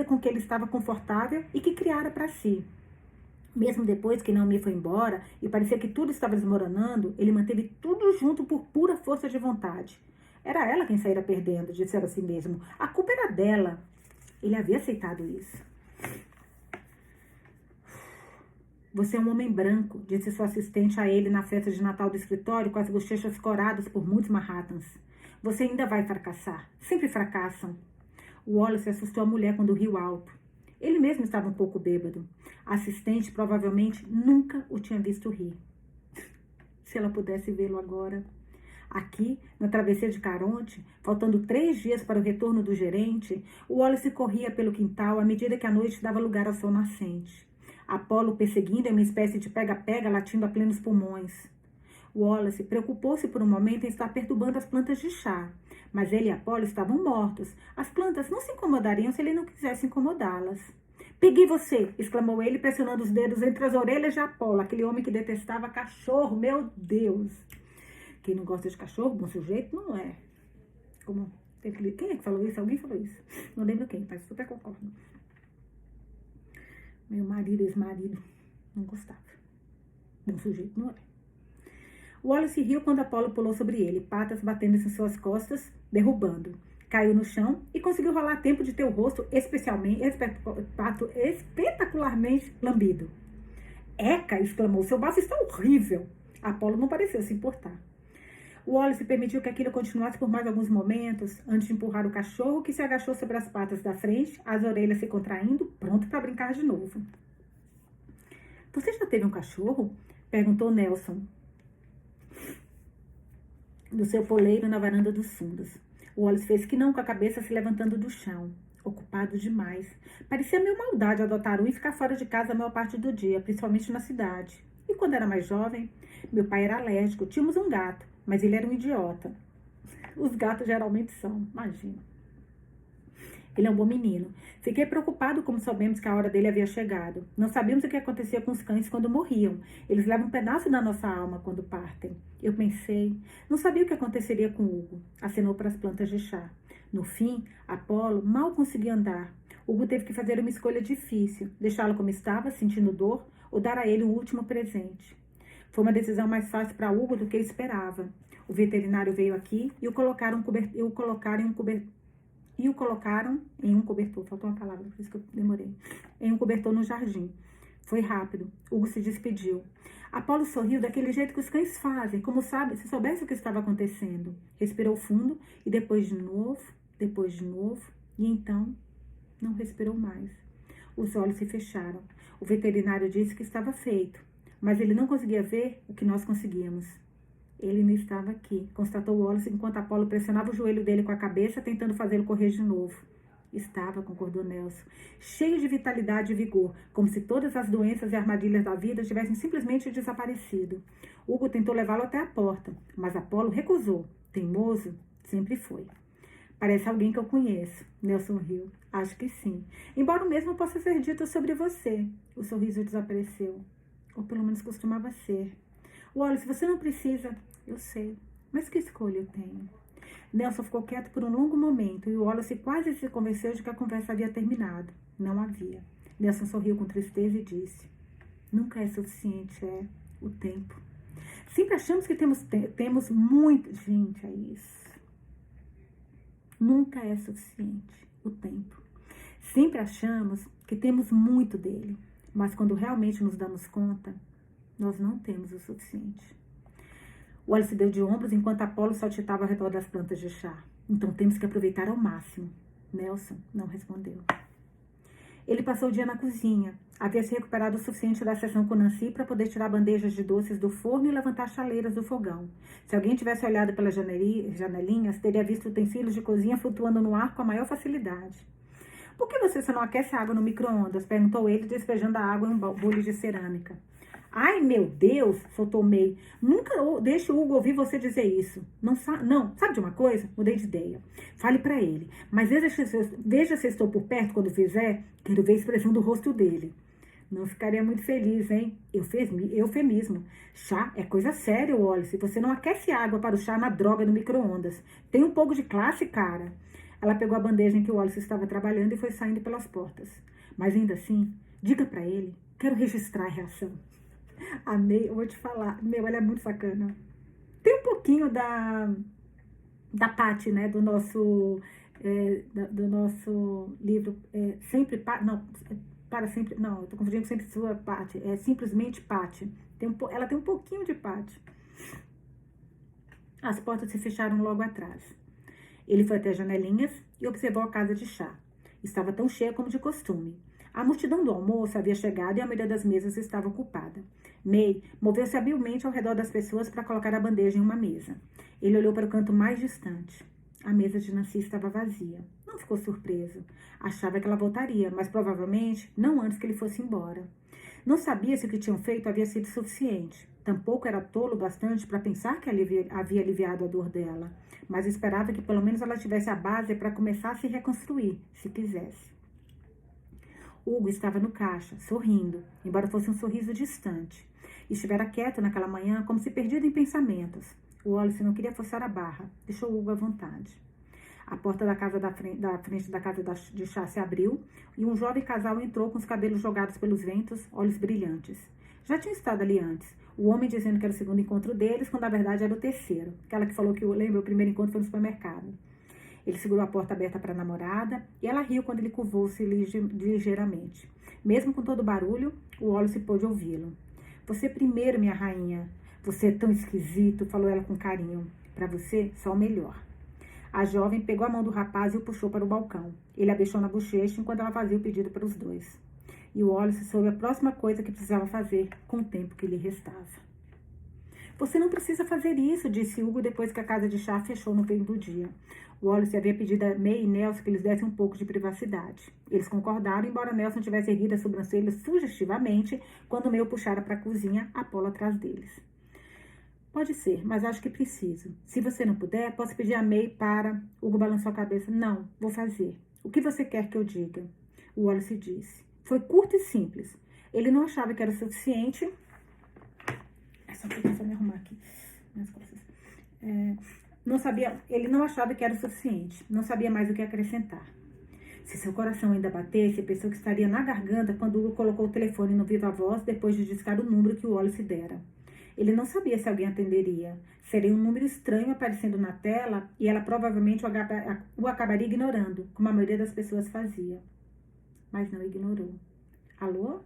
com que ele estava confortável e que criara para si. Mesmo depois que Naomi foi embora e parecia que tudo estava desmoronando, ele manteve tudo junto por pura força de vontade. Era ela quem saíra perdendo, dissera a si mesmo. A culpa era dela. Ele havia aceitado isso. Você é um homem branco, disse sua assistente a ele na festa de Natal do escritório, com as bochechas coradas por muitos Manhattans. Você ainda vai fracassar. Sempre fracassam. O Wallace assustou a mulher quando riu alto. Ele mesmo estava um pouco bêbado. A assistente provavelmente nunca o tinha visto rir. Se ela pudesse vê-lo agora. Aqui, na travessia de Caronte, faltando 3 dias para o retorno do gerente, o Wallace corria pelo quintal à medida que a noite dava lugar ao sol nascente. Apolo perseguindo em uma espécie de pega-pega, latindo a plenos pulmões. Wallace preocupou-se por um momento em estar perturbando as plantas de chá, mas ele e Apolo estavam mortos. As plantas não se incomodariam se ele não quisesse incomodá-las. Peguei você! Exclamou ele, pressionando os dedos entre as orelhas de Apolo, aquele homem que detestava cachorro. Meu Deus! Quem não gosta de cachorro, bom sujeito, não é. Quem é que falou isso? Alguém falou isso. Não lembro quem, mas super concordo. Meu marido, ex-marido, não gostava. Bom sujeito, não é. O Wallace riu quando Apolo pulou sobre ele, patas batendo em suas costas, derrubando. Caiu no chão e conseguiu rolar a tempo de ter o rosto espetacularmente lambido. Eca! Exclamou, seu baço está horrível. Apolo não pareceu se importar. O Wallace permitiu que aquilo continuasse por mais alguns momentos, antes de empurrar o cachorro, que se agachou sobre as patas da frente, as orelhas se contraindo, pronto para brincar de novo. Você já teve um cachorro? Perguntou Nelson, do seu poleiro na varanda dos fundos. O Wallace fez que não, com a cabeça se levantando do chão. Ocupado demais. Parecia meio maldade adotar um e ficar fora de casa a maior parte do dia, principalmente na cidade. E quando era mais jovem, meu pai era alérgico, tínhamos um gato, mas ele era um idiota. Os gatos geralmente são, imagina. Ele é um bom menino. Fiquei preocupado como soubemos que a hora dele havia chegado. Não sabíamos o que acontecia com os cães quando morriam. Eles levam um pedaço da nossa alma quando partem. Eu pensei, não sabia o que aconteceria com Hugo. Acenou para as plantas de chá. No fim, Apolo mal conseguia andar. Hugo teve que fazer uma escolha difícil. Deixá-lo como estava, sentindo dor, ou dar a ele um último presente. Foi uma decisão mais fácil para Hugo do que eu esperava. O veterinário veio aqui e o colocaram em um cobertor, faltou uma palavra, por isso que eu demorei, em um cobertor no jardim. Foi rápido, Hugo se despediu. Apolo sorriu daquele jeito que os cães fazem, como sabe, se soubesse o que estava acontecendo. Respirou fundo e depois de novo, e então não respirou mais. Os olhos se fecharam. O veterinário disse que estava feito, mas ele não conseguia ver o que nós conseguíamos. Ele não estava aqui, constatou Wallace enquanto Apolo pressionava o joelho dele com a cabeça, tentando fazê-lo correr de novo. Estava, concordou Nelson, cheio de vitalidade e vigor, como se todas as doenças e armadilhas da vida tivessem simplesmente desaparecido. Hugo tentou levá-lo até a porta, mas Apolo recusou. Teimoso, sempre foi. Parece alguém que eu conheço. Nelson riu. Acho que sim. Embora o mesmo possa ser dito sobre você. O sorriso desapareceu. Ou pelo menos costumava ser. Wallace, você não precisa... Eu sei, mas que escolha eu tenho? Nelson ficou quieto por um longo momento e o Wallace quase se convenceu de que a conversa havia terminado. Não havia. Nelson sorriu com tristeza e disse: nunca é suficiente, o tempo. Sempre achamos que temos muito... Gente, é isso. Nunca é suficiente o tempo. Sempre achamos que temos muito dele, mas quando realmente nos damos conta, nós não temos o suficiente. Wallace deu de ombros enquanto Apolo saltitava ao redor das plantas de chá. Então temos que aproveitar ao máximo. Nelson não respondeu. Ele passou o dia na cozinha. Havia se recuperado o suficiente da sessão com Nancy para poder tirar bandejas de doces do forno e levantar chaleiras do fogão. Se alguém tivesse olhado pelas janelinhas, teria visto utensílios de cozinha flutuando no ar com a maior facilidade. Por que você só não aquece a água no micro-ondas? Perguntou ele, despejando a água em um bule de cerâmica. Ai, meu Deus, soltou May. Nunca deixe o Hugo ouvir você dizer isso. Não, sabe de uma coisa? Mudei de ideia. Fale pra ele. Mas veja se estou por perto quando fizer. Quero ver a expressão do rosto dele. Não ficaria muito feliz, hein? Eufemismo. Chá é coisa séria, Wallace. Você não aquece água para o chá na droga no micro-ondas. Tem um pouco de classe, cara. Ela pegou a bandeja em que o Wallace estava trabalhando e foi saindo pelas portas. Mas ainda assim, diga pra ele. Quero registrar a reação. Amei, eu vou te falar. Ela é muito sacana. Tem um pouquinho da Paty, né? Do nosso livro Sempre não, para sempre. Não, eu tô confundindo com Sempre Sua Paty. É simplesmente Paty. Ela tem um pouquinho de Paty. As portas se fecharam logo atrás. Ele foi até as janelinhas e observou a casa de chá. Estava tão cheia como de costume. A multidão do almoço havia chegado e a maioria das mesas estava ocupada. May moveu-se habilmente ao redor das pessoas para colocar a bandeja em uma mesa. Ele olhou para o canto mais distante. A mesa de Nancy estava vazia. Não ficou surpreso. Achava que ela voltaria, mas provavelmente não antes que ele fosse embora. Não sabia se o que tinham feito havia sido suficiente. Tampouco era tolo bastante para pensar que havia aliviado a dor dela, mas esperava que pelo menos ela tivesse a base para começar a se reconstruir, se quisesse. Hugo estava no caixa, sorrindo, embora fosse um sorriso distante. Estivera quieto naquela manhã, como se perdido em pensamentos. O Wallace não queria forçar a barra, deixou Hugo à vontade. A porta da frente da casa de chá se abriu e um jovem casal entrou com os cabelos jogados pelos ventos, olhos brilhantes. Já tinha estado ali antes, o homem dizendo que era o segundo encontro deles, quando na verdade era o terceiro. Aquela que falou que, lembra, o primeiro encontro foi no supermercado. Ele segurou a porta aberta para a namorada e ela riu quando ele curvou-se ligeiramente. Mesmo com todo o barulho, o Wallace pôde ouvi-lo. Você primeiro, minha rainha. Você é tão esquisito, falou ela com carinho. Para você, só o melhor. A jovem pegou a mão do rapaz e o puxou para o balcão. Ele a beijou na bochecha enquanto ela fazia o pedido para os dois. E o Wallace soube a próxima coisa que precisava fazer com o tempo que lhe restava. Você não precisa fazer isso, disse Hugo depois que a casa de chá fechou no fim do dia. O Wallace havia pedido a May e Nelson que eles dessem um pouco de privacidade. Eles concordaram, embora Nelson tivesse erguido as sobrancelhas sugestivamente quando May o puxara para a cozinha, Apolo atrás deles. Pode ser, mas acho que preciso. Se você não puder, posso pedir a May para... Hugo balançou a cabeça. Não, vou fazer. O que você quer que eu diga? O Wallace disse. Foi curto e simples. Ele não achava que era suficiente... Só me arrumar aqui. Minhas costas. Ele não achava que era suficiente. Não sabia mais o que acrescentar. Se seu coração ainda batesse, pensou que estaria na garganta quando Hugo colocou o telefone no viva voz depois de discar o número que o Wallace dera. Ele não sabia se alguém atenderia. Seria um número estranho aparecendo na tela e ela provavelmente o acabaria ignorando, como a maioria das pessoas fazia. Mas não ignorou. Alô?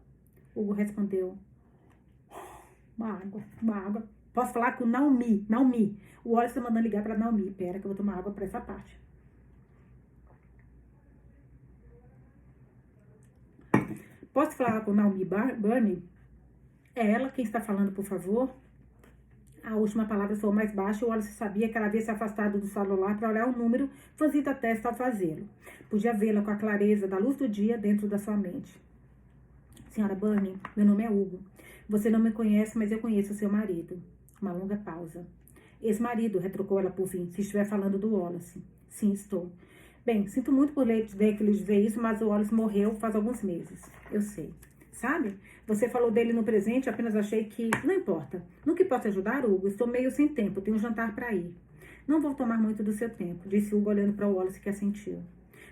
Hugo respondeu. Uma água. Posso falar com Naomi. O Wallace está mandando ligar para Naomi. Pera que eu vou tomar água para essa parte. Posso falar com Naomi Burney? É ela quem está falando, por favor? A última palavra soou mais baixa e o Wallace sabia que ela havia se afastado do celular para olhar o número, franzindo a testa ao fazê-lo. Podia vê-la com a clareza da luz do dia dentro da sua mente. Senhora Burney, meu nome é Hugo. Você não me conhece, mas eu conheço o seu marido. Uma longa pausa. Ex-marido, retrucou ela por fim, se estiver falando do Wallace. Sim, estou. Bem, sinto muito por lhe dizer isso, mas o Wallace morreu faz alguns meses. Eu sei. Sabe? Você falou dele no presente, apenas achei que... Não importa. No que posso ajudar, Hugo? Estou meio sem tempo, tenho um jantar para ir. Não vou tomar muito do seu tempo, disse Hugo olhando para o Wallace que assentiu.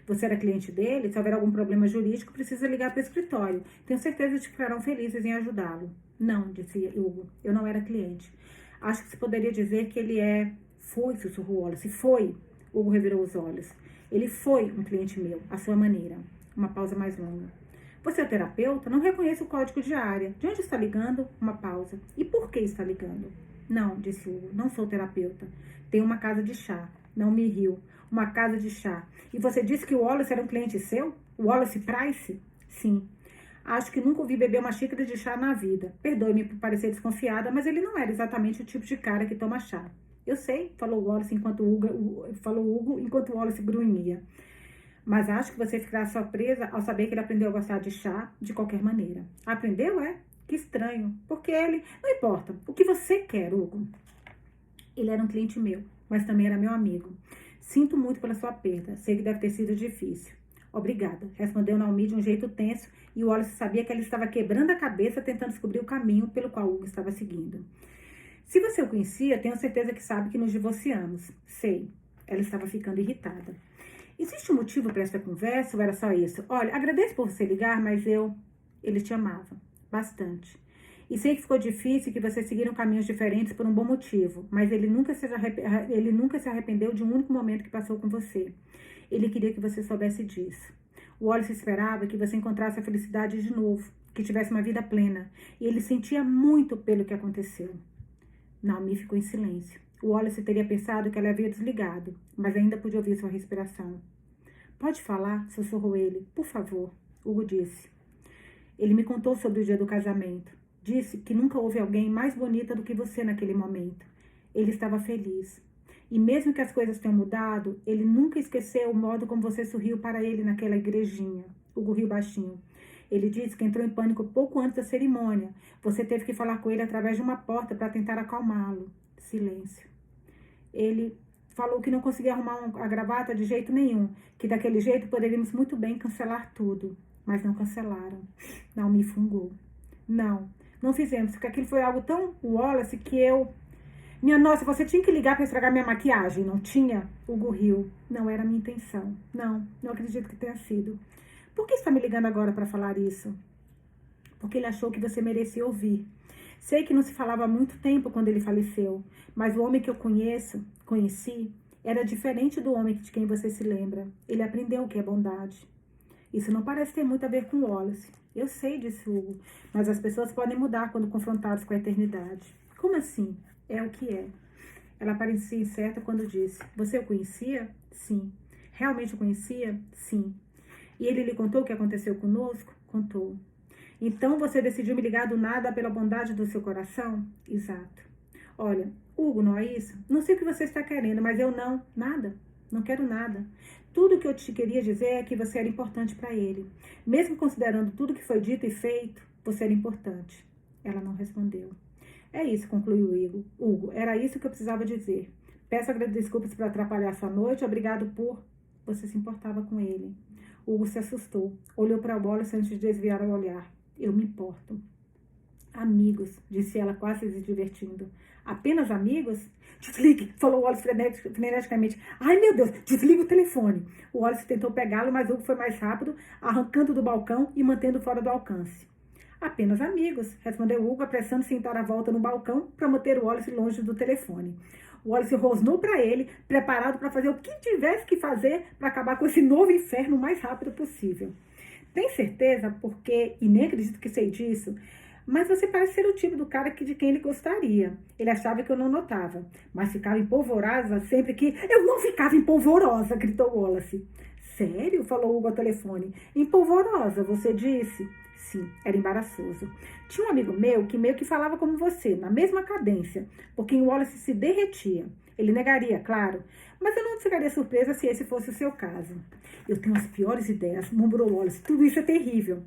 Você era cliente dele? Se houver algum problema jurídico, precisa ligar para o escritório. Tenho certeza de que ficarão felizes em ajudá-lo. Não, disse Hugo. Eu não era cliente. Acho que se poderia dizer que ele é... Foi, sussurrou Wallace. Foi. Hugo revirou os olhos. Ele foi um cliente meu, à sua maneira. Uma pausa mais longa. Você é terapeuta? Não reconheço o código de área. De onde está ligando? Uma pausa. E por que está ligando? Não, disse Hugo. Não sou terapeuta. Tenho uma casa de chá. Não me riu. Uma casa de chá. E você disse que o Wallace era um cliente seu? O Wallace Price? Sim. Acho que nunca ouvi beber uma xícara de chá na vida. Perdoe-me por parecer desconfiada, mas ele não era exatamente o tipo de cara que toma chá. Eu sei, falou Wallace enquanto Hugo enquanto Wallace grunhia. Mas acho que você ficará surpresa ao saber que ele aprendeu a gostar de chá de qualquer maneira. Aprendeu, é? Que estranho. Porque ele... Não importa. O que você quer, Hugo? Ele era um cliente meu, mas também era meu amigo. Sinto muito pela sua perda. Sei que deve ter sido difícil. Obrigada, respondeu Naomi de um jeito tenso, e o Wallace sabia que ela estava quebrando a cabeça tentando descobrir o caminho pelo qual Hugo estava seguindo. Se você o conhecia, tenho certeza que sabe que nos divorciamos. Sei. Ela estava ficando irritada. Existe um motivo para essa conversa ou era só isso? Olha, agradeço por você ligar, mas ele te amava. Bastante. E sei que ficou difícil e que vocês seguiram caminhos diferentes por um bom motivo, mas ele nunca se arrependeu de um único momento que passou com você. Ele queria que você soubesse disso. O Wallace esperava que você encontrasse a felicidade de novo, que tivesse uma vida plena, e ele sentia muito pelo que aconteceu. Naomi ficou em silêncio. O Wallace teria pensado que ela havia desligado, mas ainda podia ouvir sua respiração. Pode falar, sussurrou ele. Por favor, Hugo disse. Ele me contou sobre o dia do casamento. Disse que nunca houve alguém mais bonita do que você naquele momento. Ele estava feliz. E mesmo que as coisas tenham mudado, ele nunca esqueceu o modo como você sorriu para ele naquela igrejinha. Hugo riu baixinho. Ele disse que entrou em pânico pouco antes da cerimônia. Você teve que falar com ele através de uma porta para tentar acalmá-lo. Silêncio. Ele falou que não conseguia arrumar a gravata de jeito nenhum, que daquele jeito poderíamos muito bem cancelar tudo. Mas não cancelaram. Naomi fungou. Não fizemos, porque aquilo foi algo tão Wallace que eu... Minha nossa, você tinha que ligar para estragar minha maquiagem, não tinha? Hugo riu. Não era a minha intenção. Não acredito que tenha sido. Por que está me ligando agora para falar isso? Porque ele achou que você merecia ouvir. Sei que não se falava há muito tempo quando ele faleceu, mas o homem que eu conheci, era diferente do homem de quem você se lembra. Ele aprendeu o que é bondade. Isso não parece ter muito a ver com Wallace. Eu sei, disse Hugo, mas as pessoas podem mudar quando confrontadas com a eternidade. Como assim? É o que é. Ela parecia incerta quando disse: você o conhecia? Sim. Realmente o conhecia? Sim. E ele lhe contou o que aconteceu conosco? Contou. Então você decidiu me ligar do nada pela bondade do seu coração? Exato. Olha, Hugo, não é isso? Não sei o que você está querendo, mas eu não. Nada. Não quero nada. Tudo que eu te queria dizer é que você era importante para ele. Mesmo considerando tudo que foi dito e feito, você era importante. Ela não respondeu. É isso, concluiu Hugo. Era isso que eu precisava dizer. Peço desculpas por atrapalhar sua noite. Obrigado por... Você se importava com ele. Hugo se assustou. Olhou para a Wallace antes de desviar o olhar. Eu me importo. Amigos, disse ela quase se divertindo. Apenas amigos? Desligue, falou Wallace freneticamente. Ai, meu Deus, desliga o telefone. O Wallace tentou pegá-lo, mas Hugo foi mais rápido, arrancando do balcão e mantendo fora do alcance. Apenas amigos, respondeu Hugo, apressando-se em dar a volta no balcão para manter o Wallace longe do telefone. O Wallace rosnou para ele, preparado para fazer o que tivesse que fazer para acabar com esse novo inferno o mais rápido possível. Tem certeza? Porque, e nem acredito que sei disso, mas você parece ser o tipo do cara de quem ele gostaria. Ele achava que eu não notava, mas ficava empolvorosa sempre que... Eu não ficava empolvorosa, gritou Wallace. Sério? Falou Hugo ao telefone. Empolvorosa, você disse? Sim, era embaraçoso. Tinha um amigo meu que meio que falava como você, na mesma cadência, porque o Wallace se derretia. Ele negaria, claro, mas eu não ficaria surpresa se esse fosse o seu caso. Eu tenho as piores ideias, murmurou Wallace. Tudo isso é terrível.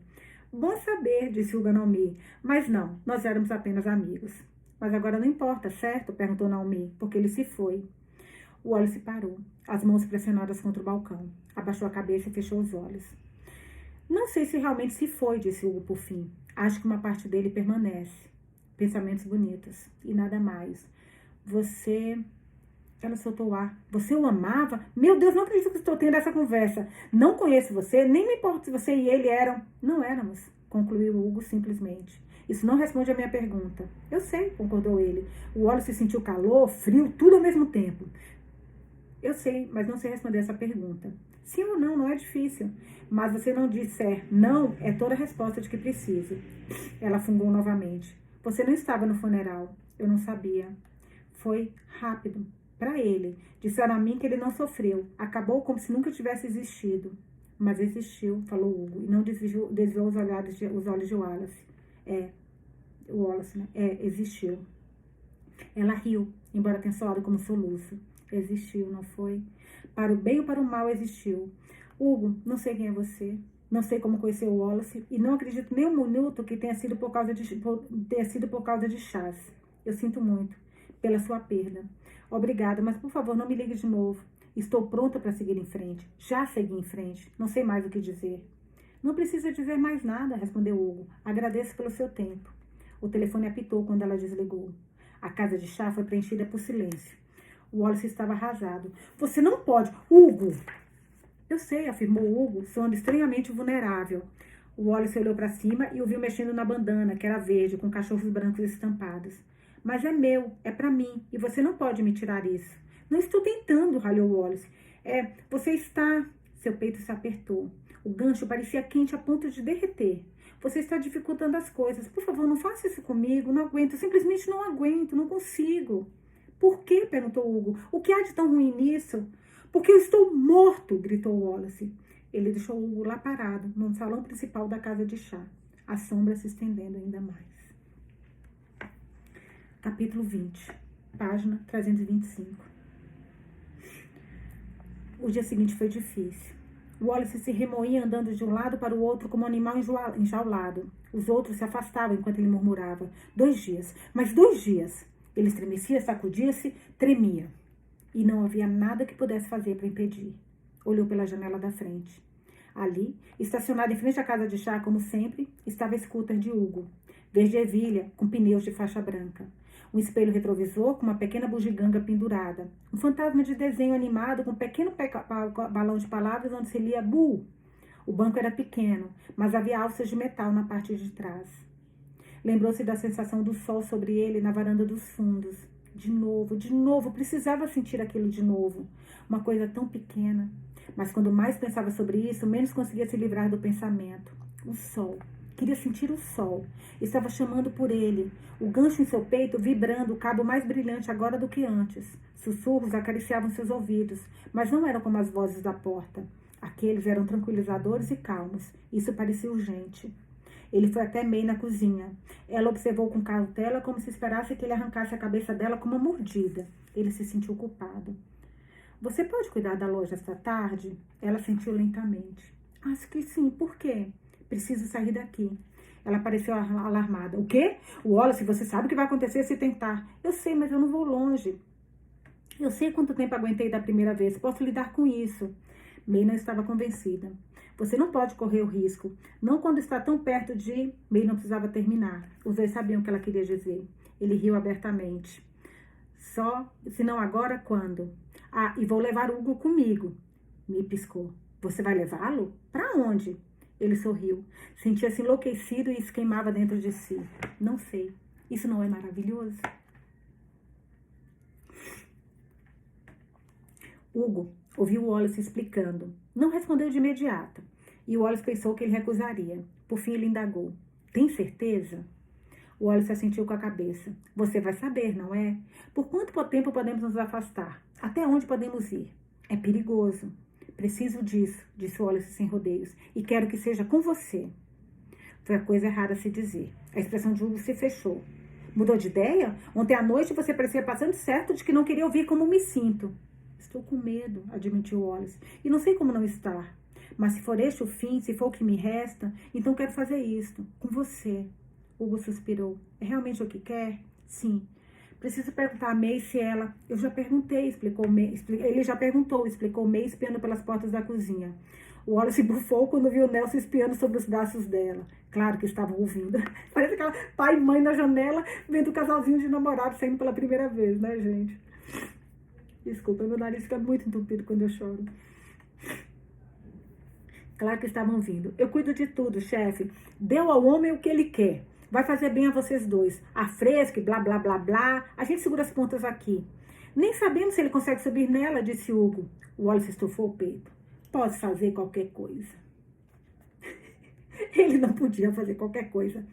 Bom saber, disse Hugo a Naomi. Mas não, nós éramos apenas amigos. Mas agora não importa, certo? Perguntou Naomi, porque ele se foi. O Wallace parou, as mãos pressionadas contra o balcão. Abaixou a cabeça e fechou os olhos. Não sei se realmente se foi, disse Hugo por fim. Acho que uma parte dele permanece. Pensamentos bonitos. E nada mais. Você... Ela soltou o ar. Você o amava? Meu Deus, não acredito que estou tendo essa conversa. Não conheço você, nem me importa se você e ele eram... Não éramos, concluiu Hugo simplesmente. Isso não responde a minha pergunta. Eu sei, concordou ele. O Wallace sentiu calor, frio, tudo ao mesmo tempo. Eu sei, mas não sei responder essa pergunta. Sim ou não, não é difícil. Mas você não disser não, é toda a resposta de que preciso. Ela fungou novamente. Você não estava no funeral. Eu não sabia. Foi rápido. Para ele. Disseram a mim que ele não sofreu. Acabou como se nunca tivesse existido. Mas existiu, falou Hugo. E não desviou os olhos de Wallace. O Wallace, né? Existiu. Ela riu, embora tenha soado como soluço. Existiu, não foi? Para o bem ou para o mal existiu. Hugo, não sei quem é você. Não sei como conheceu o Wallace. E não acredito nem um minuto que tenha sido por causa de chás. Eu sinto muito pela sua perda. Obrigada, mas por favor não me ligue de novo. Estou pronta para seguir em frente. Já segui em frente. Não sei mais o que dizer. Não precisa dizer mais nada, respondeu Hugo. Agradeço pelo seu tempo. O telefone apitou quando ela desligou. A casa de chá foi preenchida por silêncio. O Wallace estava arrasado. Você não pode, Hugo! Eu sei, afirmou Hugo, soando estranhamente vulnerável. O Wallace olhou para cima e o viu mexendo na bandana, que era verde, com cachorros brancos estampados. Mas é meu, é para mim, e você não pode me tirar isso. Não estou tentando, ralhou Wallace. Você está... Seu peito se apertou. O gancho parecia quente a ponto de derreter. Você está dificultando as coisas. Por favor, não faça isso comigo. Não aguento, simplesmente não aguento, não consigo. Por quê? Perguntou Hugo. O que há de tão ruim nisso? Porque eu estou morto, gritou Wallace. Ele deixou Hugo lá parado, no salão principal da casa de chá. A sombra se estendendo ainda mais. Capítulo 20, página 325. O dia seguinte foi difícil. Wallace se remoía andando de um lado para o outro como um animal enjaulado. Os outros se afastavam enquanto ele murmurava. 2 dias, mais 2 dias. Ele estremecia, sacudia-se, tremia. E não havia nada que pudesse fazer para impedir. Olhou pela janela da frente. Ali, estacionada em frente à casa de chá, como sempre, estava a scooter de Hugo. Verde ervilha, com pneus de faixa branca. Um espelho retrovisor com uma pequena bugiganga pendurada. Um fantasma de desenho animado com um pequeno balão de palavras onde se lia Bu. O banco era pequeno, mas havia alças de metal na parte de trás. Lembrou-se da sensação do sol sobre ele na varanda dos fundos. De novo, precisava sentir aquilo de novo. Uma coisa tão pequena. Mas quando mais pensava sobre isso, menos conseguia se livrar do pensamento. O sol. Queria sentir o sol. Estava chamando por ele. O gancho em seu peito vibrando, o cabo mais brilhante agora do que antes. Sussurros acariciavam seus ouvidos, mas não eram como as vozes da porta. Aqueles eram tranquilizadores e calmos. Isso parecia urgente. Ele foi até May na cozinha. Ela observou com cautela como se esperasse que ele arrancasse a cabeça dela com uma mordida. Ele se sentiu culpado. Você pode cuidar da loja esta tarde? Ela sentiu lentamente. Acho que sim. Por quê? Preciso sair daqui. Ela pareceu alarmada. O quê? Wallace, você sabe o que vai acontecer se tentar. Eu sei, mas eu não vou longe. Eu sei quanto tempo aguentei da primeira vez. Posso lidar com isso. May não estava convencida. Você não pode correr o risco. Não quando está tão perto de... May não precisava terminar. Os dois sabiam o que ela queria dizer. Ele riu abertamente. Só, se não agora, quando? Ah, e vou levar o Hugo comigo. Me piscou. Você vai levá-lo? Para onde? Ele sorriu. Sentia-se enlouquecido e isso queimava dentro de si. Não sei. Isso não é maravilhoso? Hugo ouviu Wallace explicando. Não respondeu de imediato. E Wallace pensou que ele recusaria. Por fim, ele indagou. Tem certeza? Wallace assentiu com a cabeça. Você vai saber, não é? Por quanto tempo podemos nos afastar? Até onde podemos ir? É perigoso. Preciso disso, disse Wallace sem rodeios. E quero que seja com você. Foi a coisa errada a se dizer. A expressão de Hugo se fechou. Mudou de ideia? Ontem à noite você parecia bastante certo de que não queria ouvir como me sinto. Estou com medo, admitiu Wallace. E não sei como não estar. Mas se for este o fim, se for o que me resta, então quero fazer isto, com você. Hugo suspirou. É realmente o que quer? Sim. Preciso perguntar a May se ela... Eu já perguntei, explicou May. Ele já perguntou, explicou May espiando pelas portas da cozinha. O Wallace bufou quando viu Nelson espiando sobre os braços dela. Claro que estavam ouvindo. Parece aquela pai e mãe na janela vendo o casalzinho de namorados saindo pela primeira vez, né, gente? Desculpa, meu nariz fica muito entupido quando eu choro. Claro que estavam vindo. Eu cuido de tudo, chefe. Deu ao homem o que ele quer. Vai fazer bem a vocês dois. A fresca e blá, blá, blá, blá. A gente segura as pontas aqui. Nem sabemos se ele consegue subir nela, disse Hugo. O Wallace estufou o peito. Pode fazer qualquer coisa. Ele não podia fazer qualquer coisa.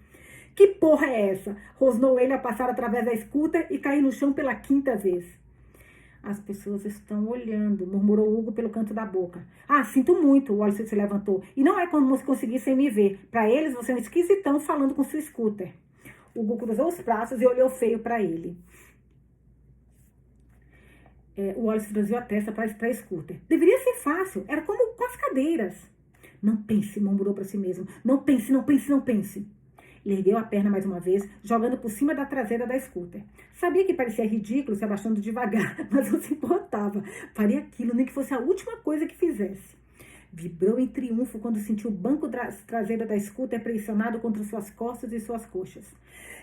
Que porra é essa? Rosnou ele a passar através da escuta e cair no chão pela 5ª vez. As pessoas estão olhando, murmurou Hugo pelo canto da boca. Ah, sinto muito, o Wallace se levantou. E não é como se conseguissem me ver. Para eles, você é um esquisitão falando com seu scooter. Hugo cruzou os braços e olhou feio para ele. O Wallace franziu a testa para a scooter. Deveria ser fácil, era como com as cadeiras. Não pense, murmurou para si mesmo. Não pense, não pense, não pense. Ele ergueu a perna mais uma vez, jogando por cima da traseira da scooter. Sabia que parecia ridículo se abaixando devagar, mas não se importava. Faria aquilo, nem que fosse a última coisa que fizesse. Vibrou em triunfo quando sentiu o banco traseiro da scooter pressionado contra suas costas e suas coxas.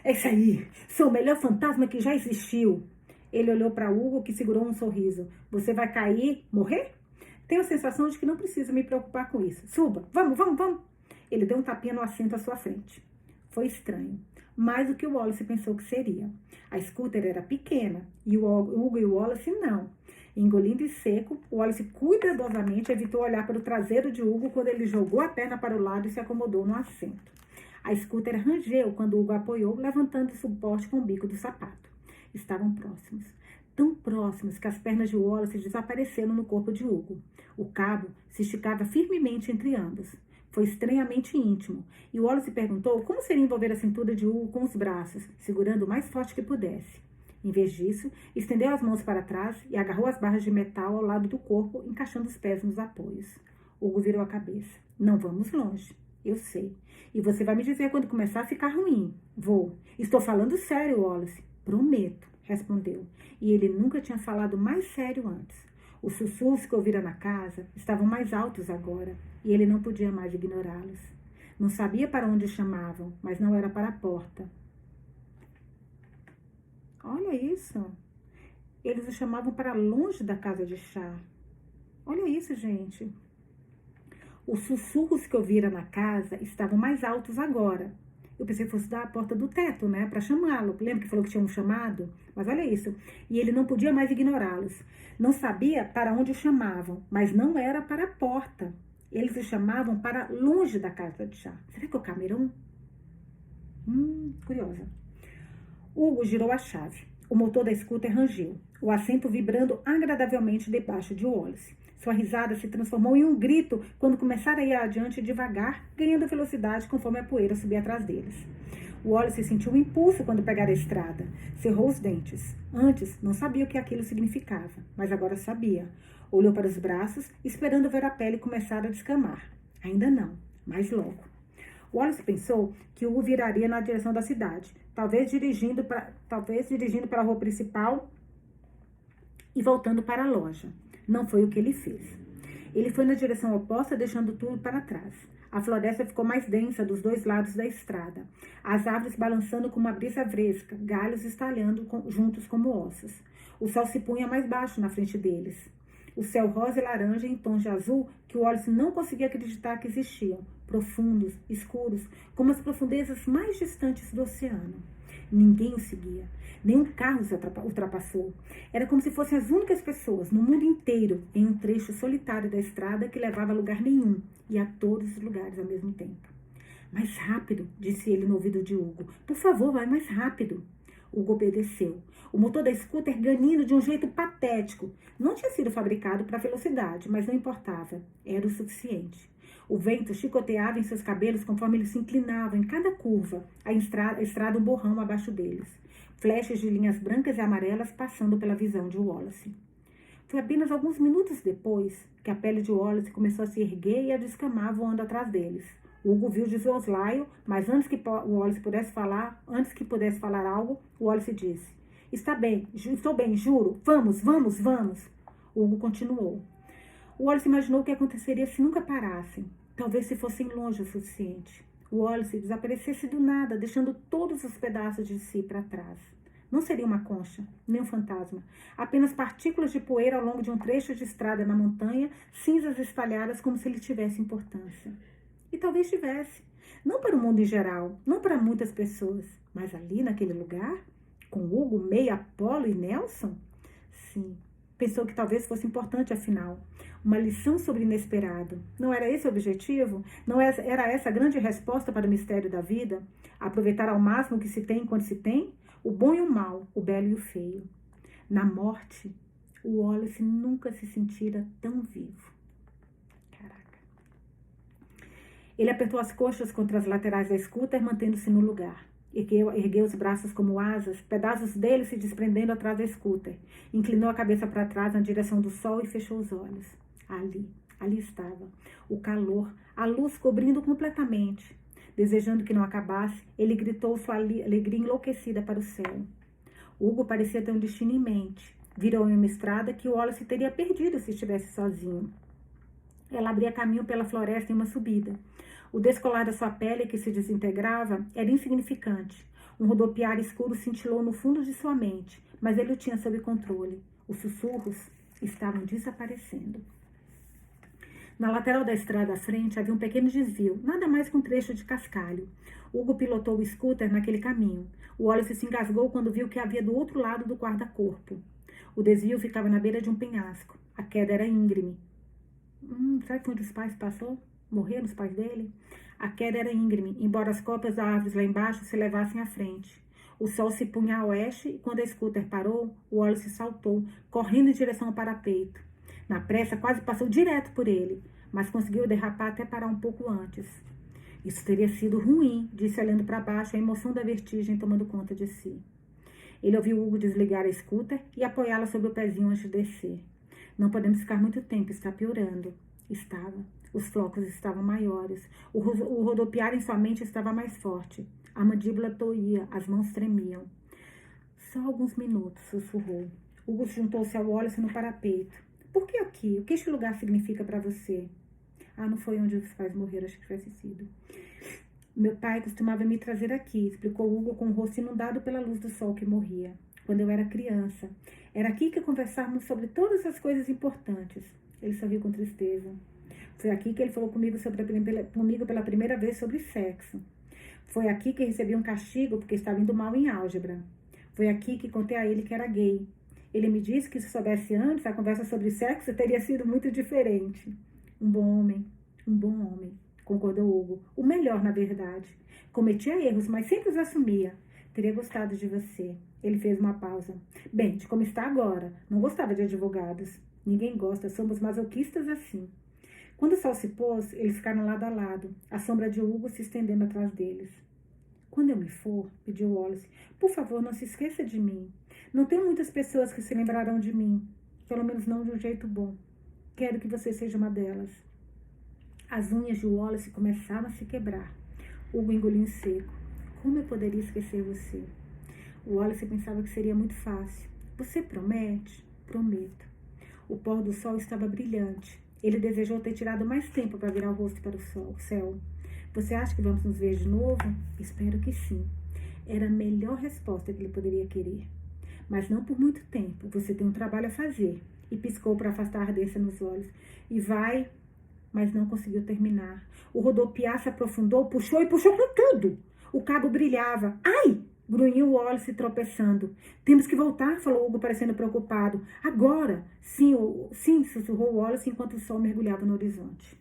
É isso aí, sou o melhor fantasma que já existiu. Ele olhou para Hugo, que segurou um sorriso. Você vai cair, morrer? Tenho a sensação de que não preciso me preocupar com isso. Suba, vamos, vamos, vamos. Ele deu um tapinha no assento à sua frente. Foi estranho, mais do que o Wallace pensou que seria. A scooter era pequena, e o Hugo e o Wallace não. Engolindo e seco, o Wallace cuidadosamente evitou olhar para o traseiro de Hugo quando ele jogou a perna para o lado e se acomodou no assento. A scooter rangeu quando Hugo apoiou, levantando o suporte com o bico do sapato. Estavam próximos. Tão próximos que as pernas de Wallace desapareceram no corpo de Hugo. O cabo se esticava firmemente entre ambos. Foi estranhamente íntimo, e Wallace perguntou como seria envolver a cintura de Hugo com os braços, segurando o mais forte que pudesse. Em vez disso, estendeu as mãos para trás e agarrou as barras de metal ao lado do corpo, encaixando os pés nos apoios. Hugo virou a cabeça. Não vamos longe. Eu sei. E você vai me dizer quando começar a ficar ruim. Vou. Estou falando sério, Wallace. Prometo, respondeu. E ele nunca tinha falado mais sério antes. Os sussurros que ouvira na casa estavam mais altos agora, e ele não podia mais ignorá-los. Não sabia para onde chamavam, mas não era para a porta. Olha isso. Eles o chamavam para longe da casa de chá. Olha isso, gente. Os sussurros que ouvira na casa estavam mais altos agora. Eu pensei que fosse da porta do teto, né, para chamá-lo. Lembra que falou que tinha um chamado? Mas olha isso. E ele não podia mais ignorá-los. Não sabia para onde o chamavam, mas não era para a porta. Eles o chamavam para longe da casa de chá. Será que é o Cameron? Curiosa. Hugo girou a chave. O motor da scooter rangeu, o assento vibrando agradavelmente debaixo de Wallace. Sua risada se transformou em um grito quando começaram a ir adiante devagar, ganhando velocidade conforme a poeira subia atrás deles. Wallace sentiu um impulso quando pegaram a estrada. Cerrou os dentes. Antes, não sabia o que aquilo significava, mas agora sabia. Olhou para os braços, esperando ver a pele começar a descamar. Ainda não, mas logo. Wallace pensou que Hugo viraria na direção da cidade, talvez dirigindo para a rua principal e voltando para a loja. Não foi o que ele fez. Ele foi na direção oposta, deixando tudo para trás. A floresta ficou mais densa dos dois lados da estrada, as árvores balançando com uma brisa fresca, galhos estalhando juntos como ossos. O sol se punha mais baixo na frente deles. O céu rosa e laranja em tons de azul que o Wallace não conseguia acreditar que existiam, profundos, escuros, como as profundezas mais distantes do oceano. Ninguém o seguia. Nenhum carro os ultrapassou. Era como se fossem as únicas pessoas no mundo inteiro em um trecho solitário da estrada que levava a lugar nenhum e a todos os lugares ao mesmo tempo. Mais rápido, disse ele no ouvido de Hugo. Por favor, vai mais rápido. Hugo obedeceu. O motor da scooter ganindo de um jeito patético. Não tinha sido fabricado para velocidade, mas não importava. Era o suficiente. O vento chicoteava em seus cabelos conforme eles se inclinavam em cada curva, a estrada um borrão abaixo deles. Flechas de linhas brancas e amarelas passando pela visão de Wallace. Foi apenas alguns minutos depois que a pele de Wallace começou a se erguer e a descamar voando atrás deles. Hugo viu de soslaio, mas antes que pudesse falar algo, Wallace disse: estou bem, juro. Vamos. Hugo continuou. Wallace imaginou o que aconteceria se nunca parassem. Talvez se fossem longe o suficiente. Wallace desaparecesse do nada, deixando todos os pedaços de si para trás. Não seria uma concha, nem um fantasma. Apenas partículas de poeira ao longo de um trecho de estrada na montanha, cinzas espalhadas como se ele tivesse importância. E talvez tivesse. Não para o mundo em geral, não para muitas pessoas, mas ali naquele lugar, com Hugo, May, Apolo e Nelson? Sim. Pensou que talvez fosse importante, afinal. Uma lição sobre o inesperado. Não era esse o objetivo? Não era essa a grande resposta para o mistério da vida? Aproveitar ao máximo o que se tem enquanto se tem? O bom e o mal, o belo e o feio. Na morte, o Wallace nunca se sentira tão vivo. Caraca. Ele apertou as coxas contra as laterais da scooter, mantendo-se no lugar. Ergueu os braços como asas, pedaços dele se desprendendo atrás da scooter. Inclinou a cabeça para trás na direção do sol e fechou os olhos. Ali estava. O calor, a luz cobrindo completamente. Desejando que não acabasse, ele gritou sua alegria enlouquecida para o céu. Hugo parecia ter um destino em mente. Virou em uma estrada que Wallace teria perdido se estivesse sozinho. Ela abria caminho pela floresta em uma subida. O descolar da sua pele, que se desintegrava, era insignificante. Um rodopiar escuro cintilou no fundo de sua mente, mas ele o tinha sob controle. Os sussurros estavam desaparecendo. Na lateral da estrada à frente havia um pequeno desvio, nada mais que um trecho de cascalho. Hugo pilotou o scooter naquele caminho. O Wallace se engasgou quando viu o que havia do outro lado do guarda-corpo. O desvio ficava na beira de um penhasco. A queda era íngreme. Será que foi onde os pais passou? Morreram os pais dele? A queda era íngreme, embora as copas das árvores lá embaixo se levassem à frente. O sol se punha a oeste e quando a scooter parou, o Wallace saltou, correndo em direção ao parapeito. Na pressa, quase passou direto por ele, mas conseguiu derrapar até parar um pouco antes. Isso teria sido ruim, disse olhando para baixo, a emoção da vertigem tomando conta de si. Ele ouviu Hugo desligar a scooter e apoiá-la sobre o pezinho antes de descer. Não podemos ficar muito tempo, está piorando. Estava. Os flocos estavam maiores. O rodopiar em sua mente estava mais forte. A mandíbula doía, as mãos tremiam. Só alguns minutos, sussurrou. Hugo juntou-se ao Wallace no parapeito. Por que aqui? O que este lugar significa para você? Não foi onde os pais morreram, acho que tivesse sido. Meu pai costumava me trazer aqui, explicou Hugo com o rosto inundado pela luz do sol que morria. Quando eu era criança. Era aqui que conversávamos sobre todas as coisas importantes. Ele sorriu com tristeza. Foi aqui que ele falou comigo pela primeira vez sobre sexo. Foi aqui que recebi um castigo porque estava indo mal em álgebra. Foi aqui que contei a ele que era gay. Ele me disse que se soubesse antes, a conversa sobre sexo teria sido muito diferente. Um bom homem, concordou Hugo. O melhor, na verdade. Cometia erros, mas sempre os assumia. Teria gostado de você. Ele fez uma pausa. Bem, de como está agora. Não gostava de advogados. Ninguém gosta, somos masoquistas assim. Quando o sol se pôs, eles ficaram lado a lado, a sombra de Hugo se estendendo atrás deles. Quando eu me for, pediu Wallace, por favor, não se esqueça de mim. Não tenho muitas pessoas que se lembrarão de mim. Pelo menos não de um jeito bom. Quero que você seja uma delas. As unhas de Wallace começaram a se quebrar. Hugo engoliu em seco. Como eu poderia esquecer você? Wallace pensava que seria muito fácil. Você promete? Prometo. O pôr do sol estava brilhante. Ele desejou ter tirado mais tempo para virar o rosto para o céu. Você acha que vamos nos ver de novo? Espero que sim. Era a melhor resposta que ele poderia querer. Mas não por muito tempo. Você tem um trabalho a fazer. E piscou para afastar a ardência nos olhos. E vai... Mas não conseguiu terminar. O rodopiar se aprofundou, puxou e puxou com tudo. O cabo brilhava. Ai! Grunhiu Wallace tropeçando. Temos que voltar, falou Hugo, parecendo preocupado. Agora! Sim, sussurrou Wallace enquanto o sol mergulhava no horizonte.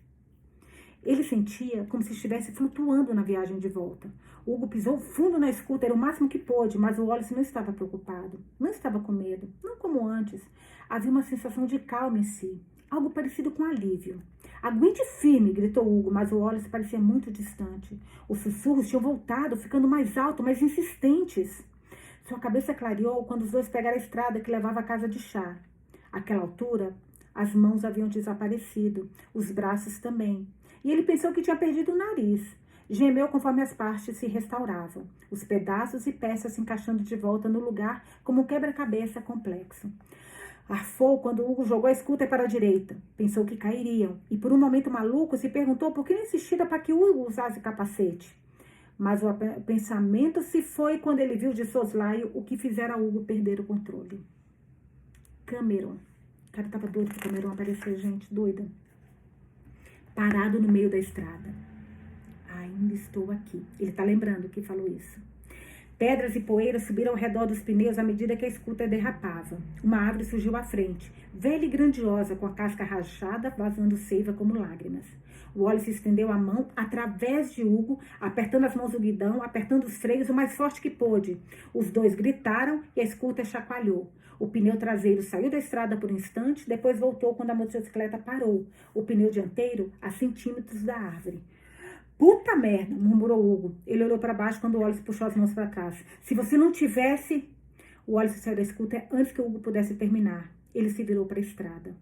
Ele sentia como se estivesse flutuando na viagem de volta. Hugo pisou fundo na escuta, era o máximo que pôde, mas o Wallace não estava preocupado. Não estava com medo, não como antes. Havia uma sensação de calma em si. Algo parecido com alívio. Aguente firme, gritou Hugo, mas o Wallace parecia muito distante. Os sussurros tinham voltado, ficando mais altos, mais insistentes. Sua cabeça clareou quando os dois pegaram a estrada que levava à casa de chá. Àquela altura, as mãos haviam desaparecido, os braços também. E ele pensou que tinha perdido o nariz. Gemeu conforme as partes se restauravam, os pedaços e peças se encaixando de volta no lugar como um quebra-cabeça complexo. Arfou quando Hugo jogou a scooter para a direita. Pensou que cairiam. E por um momento maluco se perguntou por que não insistira para que Hugo usasse capacete. Mas o pensamento se foi quando ele viu de soslaio o que fizera Hugo perder o controle. Cameron. O cara estava doido para Cameron aparecer, gente. Doida. Parado no meio da estrada. Ainda estou aqui. Ele está lembrando que falou isso. Pedras e poeira subiram ao redor dos pneus à medida que a scooter derrapava. Uma árvore surgiu à frente, velha e grandiosa, com a casca rachada, vazando seiva como lágrimas. Wallace estendeu a mão através de Hugo, apertando as mãos do guidão, apertando os freios o mais forte que pôde. Os dois gritaram e a scooter chacoalhou. O pneu traseiro saiu da estrada por um instante, depois voltou quando a motocicleta parou. O pneu dianteiro a centímetros da árvore. Puta merda, murmurou Hugo. Ele olhou para baixo quando o Wallace puxou as mãos para trás. Se você não tivesse... O Wallace saiu da scooter antes que o Hugo pudesse terminar. Ele se virou para a estrada.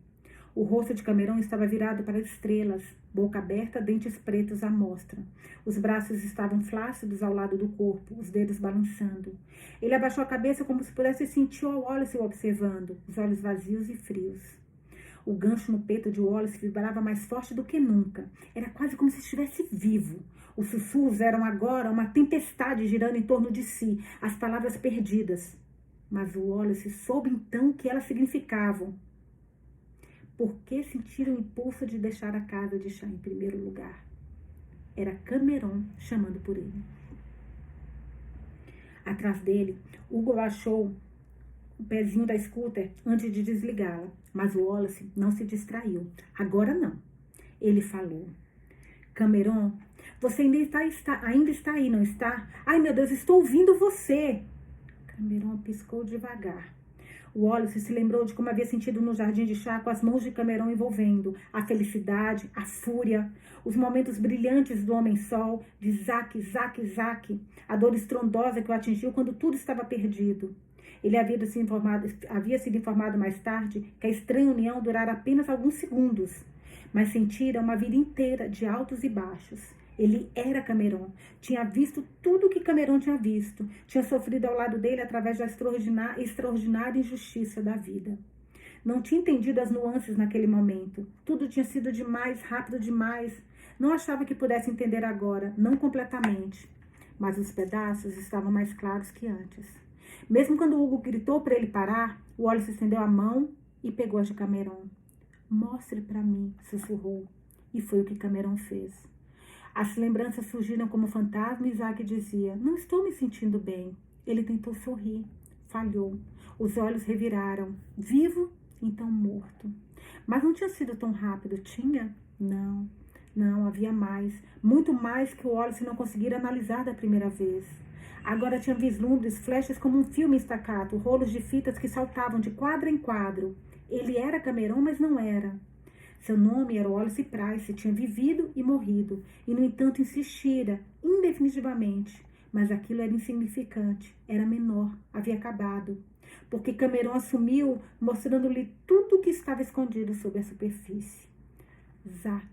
O rosto de Cameron estava virado para as estrelas, boca aberta, dentes pretos à mostra. Os braços estavam flácidos ao lado do corpo, os dedos balançando. Ele abaixou a cabeça como se pudesse sentir o Wallace o observando, os olhos vazios e frios. O gancho no peito de Wallace vibrava mais forte do que nunca. Era quase como se estivesse vivo. Os sussurros eram agora uma tempestade girando em torno de si, as palavras perdidas. Mas o Wallace soube então o que elas significavam. Por que sentir o impulso de deixar a casa de chá em primeiro lugar? Era Cameron chamando por ele. Atrás dele, Hugo baixou o pezinho da scooter antes de desligá-la. Mas o Wallace não se distraiu. Agora não. Ele falou. Cameron, você ainda está aí, não está? Ai, meu Deus, estou ouvindo você. Cameron piscou devagar. O Wallace se lembrou de como havia sentido no jardim de chá com as mãos de Cameron envolvendo a felicidade, a fúria, os momentos brilhantes do homem-sol, de Zack, Zack, Zack, a dor estrondosa que o atingiu quando tudo estava perdido. Ele havia sido informado mais tarde que a estranha união durara apenas alguns segundos, mas sentira uma vida inteira de altos e baixos. Ele era Cameron, tinha visto tudo o que Cameron tinha visto, tinha sofrido ao lado dele através da extraordinária injustiça da vida. Não tinha entendido as nuances naquele momento, tudo tinha sido demais, rápido demais. Não achava que pudesse entender agora, não completamente, mas os pedaços estavam mais claros que antes. Mesmo quando Hugo gritou para ele parar, o Wallace estendeu a mão e pegou a de Cameron. Mostre para mim, sussurrou. E foi o que Cameron fez. As lembranças surgiram como fantasma e Isaac dizia, não estou me sentindo bem. Ele tentou sorrir. Falhou. Os olhos reviraram. Vivo, então morto. Mas não tinha sido tão rápido, tinha? Não. Não, havia mais. Muito mais que o Wallace não conseguira analisar da primeira vez. Agora tinha vislumbres, flechas como um filme estacato, rolos de fitas que saltavam de quadro em quadro. Ele era Cameron, mas não era. Seu nome era Wallace Price, tinha vivido e morrido, e no entanto insistira, indefinitivamente. Mas aquilo era insignificante, era menor, havia acabado. Porque Cameron assumiu, mostrando-lhe tudo o que estava escondido sob a superfície. Zack,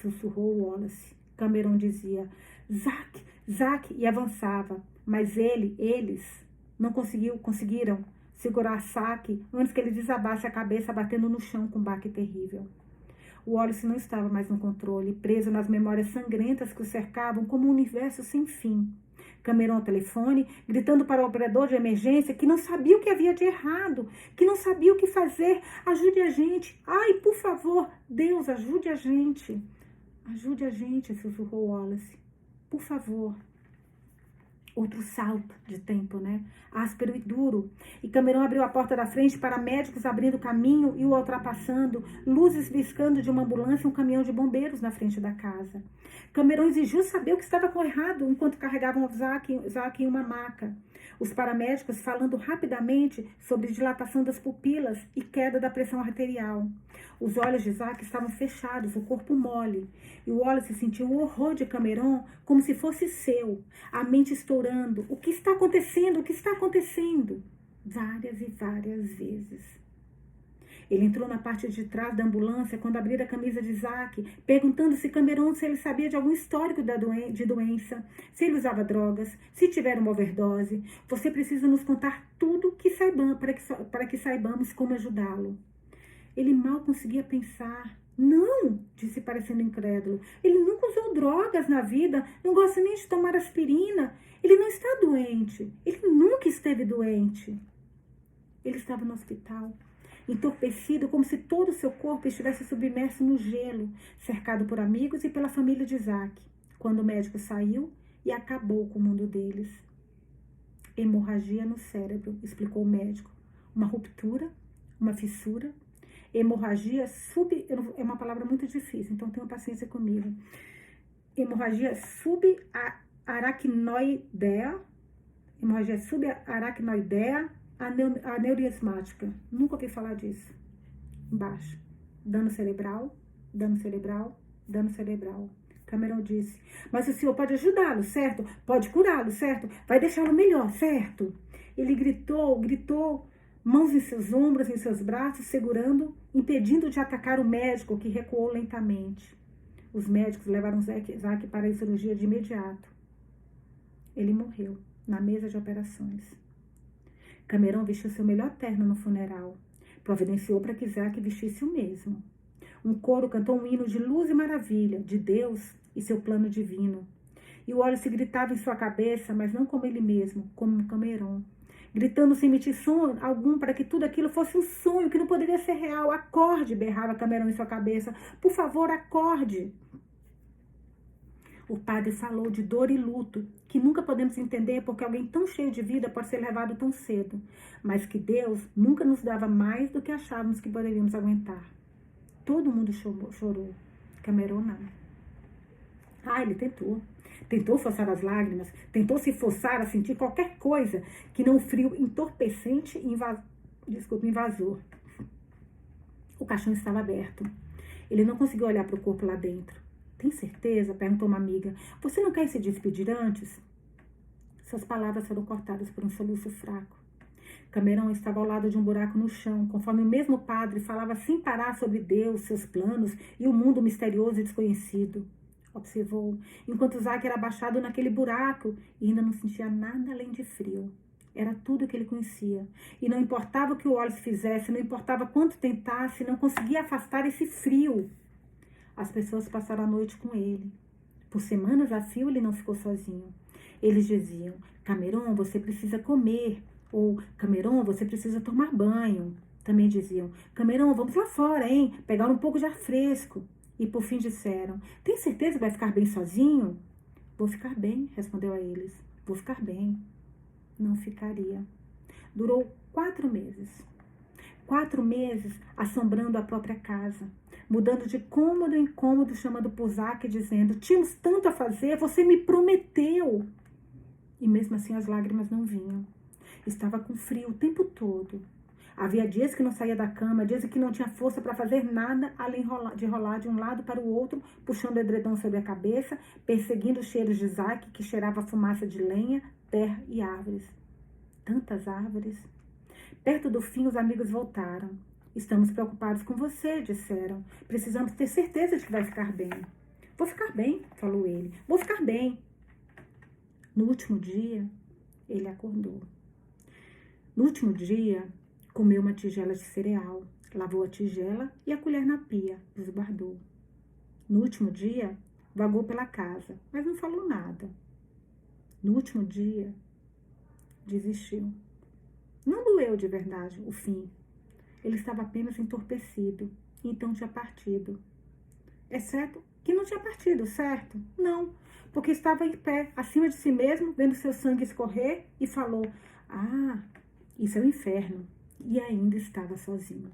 sussurrou Wallace. Cameron dizia, Zack, Zack, e avançava. Mas eles, não conseguiram segurar Zack antes que ele desabasse a cabeça batendo no chão com um baque terrível. O Wallace não estava mais no controle, preso nas memórias sangrentas que o cercavam como um universo sem fim. Cameron ao telefone, gritando para o operador de emergência que não sabia o que havia de errado, que não sabia o que fazer. Ajude a gente. Ai, por favor, Deus, ajude a gente. Ajude a gente, sussurrou Wallace. Por favor. Outro salto de tempo, né? Áspero e duro. E Cameron abriu a porta da frente para médicos abrindo caminho e o ultrapassando, luzes piscando de uma ambulância e um caminhão de bombeiros na frente da casa. Cameron exigiu saber o que estava errado enquanto carregavam Zack em uma maca. Os paramédicos falando rapidamente sobre dilatação das pupilas e queda da pressão arterial. Os olhos de Zack estavam fechados, o corpo mole. E o Wallace sentiu o horror de Cameron como se fosse seu, a mente estourando. O que está acontecendo? O que está acontecendo? Várias e várias vezes. Ele entrou na parte de trás da ambulância quando abriram a camisa de Zack, perguntando se Cameron se ele sabia de algum histórico de doença, se ele usava drogas, se tiver uma overdose. Você precisa nos contar tudo que saibamos para que saibamos como ajudá-lo. Ele mal conseguia pensar. Não, disse parecendo incrédulo. Ele nunca usou drogas na vida, não gosta nem de tomar aspirina. Ele não está doente. Ele nunca esteve doente. Ele estava no hospital, entorpecido, como se todo o seu corpo estivesse submerso no gelo, cercado por amigos e pela família de Zack, quando o médico saiu e acabou com o mundo deles. Hemorragia no cérebro, explicou o médico. Uma ruptura, uma fissura. Hemorragia é uma palavra muito difícil, então tenham paciência comigo. Hemorragia subaracnoidea, aneurismática. Nunca ouvi falar disso. Embaixo. Dano cerebral, dano cerebral, dano cerebral. Cameron disse, mas o senhor pode ajudá-lo, certo? Pode curá-lo, certo? Vai deixá-lo melhor, certo? Ele gritou, mãos em seus ombros, em seus braços, segurando, impedindo de atacar o médico, que recuou lentamente. Os médicos levaram Zack para a cirurgia de imediato. Ele morreu na mesa de operações. Cameron vestiu seu melhor terno no funeral. Providenciou para que Zack vestisse o mesmo. Um coro cantou um hino de luz e maravilha, de Deus e seu plano divino. E o Wallace gritava em sua cabeça, mas não como ele mesmo, como Cameron. Gritando sem emitir som algum para que tudo aquilo fosse um sonho, que não poderia ser real. Acorde, berrava Cameron em sua cabeça. Por favor, acorde. O padre falou de dor e luto, que nunca podemos entender porque alguém tão cheio de vida pode ser levado tão cedo, mas que Deus nunca nos dava mais do que achávamos que poderíamos aguentar. Todo mundo chorou. Cameron não. Ele tentou. Tentou forçar as lágrimas, tentou se forçar a sentir qualquer coisa que não o frio entorpecente e invasor. O caixão estava aberto. Ele não conseguiu olhar para o corpo lá dentro. Tem certeza? Perguntou uma amiga. Você não quer se despedir antes? Suas palavras foram cortadas por um soluço fraco. Cameron estava ao lado de um buraco no chão, conforme o mesmo padre falava sem parar sobre Deus, seus planos e o mundo misterioso e desconhecido. Observou, enquanto Zack era abaixado naquele buraco e ainda não sentia nada além de frio. Era tudo o que ele conhecia. E não importava o que o Wallace fizesse, não importava quanto tentasse, não conseguia afastar esse frio. As pessoas passaram a noite com ele. Por semanas a fio ele não ficou sozinho. Eles diziam, Cameron, você precisa comer. Ou, Cameron, você precisa tomar banho. Também diziam, Cameron, vamos lá fora, hein? Pegar um pouco de ar fresco. E por fim disseram, tem certeza que vai ficar bem sozinho? Vou ficar bem, respondeu a eles. Vou ficar bem. Não ficaria. Durou 4 meses. 4 meses assombrando a própria casa. mudando de cômodo em cômodo, chamando por Zaque, dizendo: tínhamos tanto a fazer, você me prometeu. E mesmo assim as lágrimas não vinham. Estava com frio o tempo todo. Havia dias que não saía da cama, dias em que não tinha força para fazer nada, além de rolar de um lado para o outro, puxando o edredom sobre a cabeça, perseguindo os cheiros de Zaque, que cheirava fumaça de lenha, terra e árvores. Tantas árvores. Perto do fim, os amigos voltaram. Estamos preocupados com você, disseram. Precisamos ter certeza de que vai ficar bem. Vou ficar bem, falou ele. Vou ficar bem. No último dia, ele acordou. No último dia, comeu uma tigela de cereal, lavou a tigela e a colher na pia, esbardou. No último dia, vagou pela casa, mas não falou nada. No último dia, desistiu. Não doeu de verdade o fim. Ele estava apenas entorpecido, e então tinha partido. Exceto que não tinha partido, certo? Não, porque estava em pé, acima de si mesmo, vendo seu sangue escorrer, e falou: ah, isso é o inferno. E ainda estava sozinho.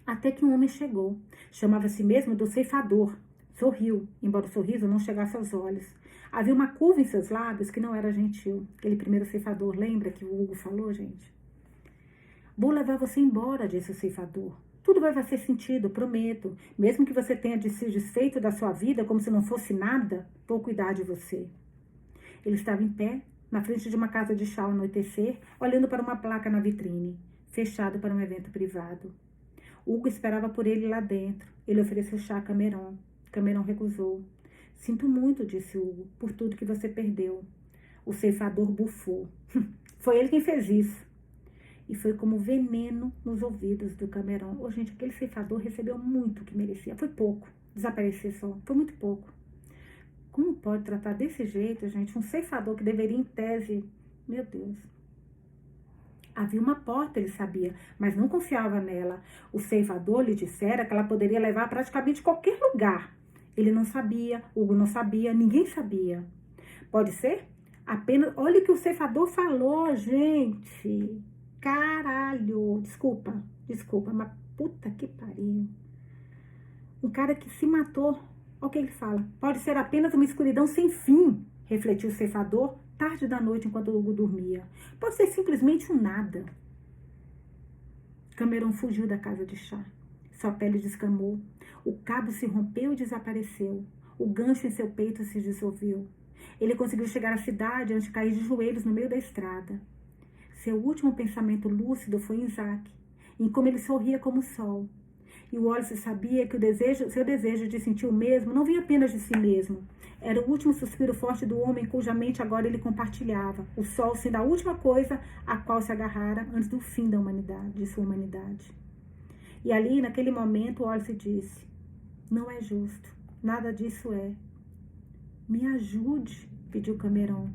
Até que um homem chegou. Chamava a si mesmo do ceifador. Sorriu, embora o sorriso não chegasse aos olhos. Havia uma curva em seus lábios que não era gentil. Aquele primeiro ceifador, lembra que o Hugo falou, gente? Vou levar você embora, disse o ceifador. Tudo vai fazer sentido, prometo. Mesmo que você tenha se desfeito da sua vida como se não fosse nada, vou cuidar de você. Ele estava em pé, na frente de uma casa de chá ao anoitecer, olhando para uma placa na vitrine, fechado para um evento privado. Hugo esperava por ele lá dentro. Ele ofereceu chá a Cameron. Cameron recusou. Sinto muito, disse Hugo, por tudo que você perdeu. O ceifador bufou. Foi ele quem fez isso. E foi como veneno nos ouvidos do Cameron. Oh, gente, aquele ceifador recebeu muito o que merecia. Foi pouco. Desaparecer só. Foi muito pouco. Como pode tratar desse jeito, gente, um ceifador que deveria, em tese... Meu Deus. Havia uma porta, ele sabia, mas não confiava nela. O ceifador lhe dissera que ela poderia levar a praticamente qualquer lugar. Ele não sabia, Hugo não sabia, ninguém sabia. Pode ser? Apenas... Olha o que o ceifador falou, gente. Caralho. Desculpa, mas puta que pariu. Um cara que se matou. Olha o que ele fala. Pode ser apenas uma escuridão sem fim, refletiu o ceifador, tarde da noite enquanto Hugo dormia. Pode ser simplesmente um nada. Cameron fugiu da casa de chá. Sua pele descamou. O cabo se rompeu e desapareceu. O gancho em seu peito se dissolveu. Ele conseguiu chegar à cidade antes de cair de joelhos no meio da estrada. Seu último pensamento lúcido foi em Zaque, em como ele sorria como o sol. E o Wallace sabia que seu desejo de sentir o mesmo não vinha apenas de si mesmo. Era o último suspiro forte do homem cuja mente agora ele compartilhava. O sol sendo a última coisa a qual se agarrara antes do fim da humanidade, de sua humanidade. E ali, naquele momento, o Wallace disse: não é justo. Nada disso é. Me ajude, pediu Cameron.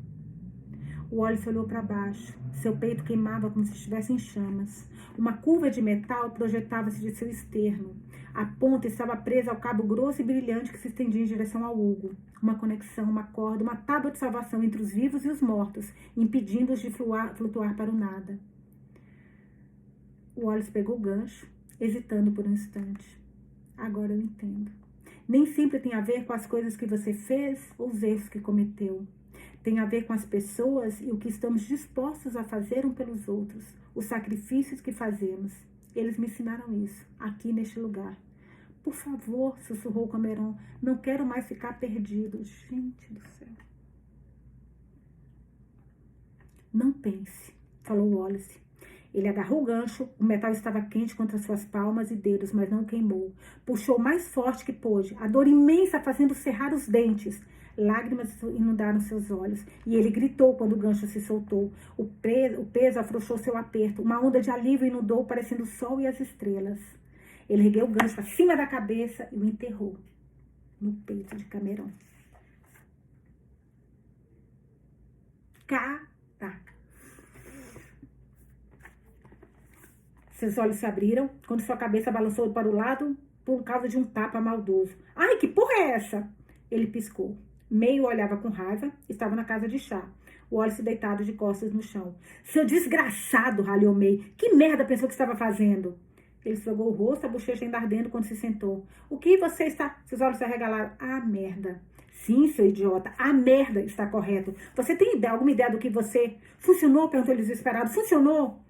O Wallace olhou para baixo. Seu peito queimava como se estivesse em chamas. Uma curva de metal projetava-se de seu externo. A ponta estava presa ao cabo grosso e brilhante que se estendia em direção ao Hugo. Uma conexão, uma corda, uma tábua de salvação entre os vivos e os mortos, impedindo-os de flutuar para o nada. O Wallace pegou o gancho, hesitando por um instante. Agora eu entendo. Nem sempre tem a ver com as coisas que você fez ou os erros que cometeu. Tem a ver com as pessoas e o que estamos dispostos a fazer um pelos outros, os sacrifícios que fazemos. Eles me ensinaram isso, aqui neste lugar. Por favor, sussurrou Cameron, não quero mais ficar perdido. Gente do céu. Não pense, falou Wallace. Ele agarrou o gancho, o metal estava quente contra suas palmas e dedos, mas não queimou. Puxou mais forte que pôde, a dor imensa fazendo cerrar os dentes. Lágrimas inundaram seus olhos e ele gritou quando o gancho se soltou. O peso afrouxou seu aperto. Uma onda de alívio inundou, parecendo o sol e as estrelas. Ele ergueu o gancho acima da cabeça e o enterrou no peito de Cameron. Caraca! Seus olhos se abriram quando sua cabeça balançou para o lado por causa de um tapa maldoso. Ai, que porra é essa? Ele piscou. Meio olhava com raiva, estava na casa de chá. O Wallace deitado de costas no chão. Seu desgraçado, ralhou May. Que merda pensou que estava fazendo? Ele esfregou o rosto, a bochecha ainda ardendo quando se sentou. O que você está... Seus olhos se arregalaram. Ah, merda. Sim, seu idiota. A merda está correto. Você tem alguma ideia do que você... Funcionou? Perguntou ele desesperado. Funcionou?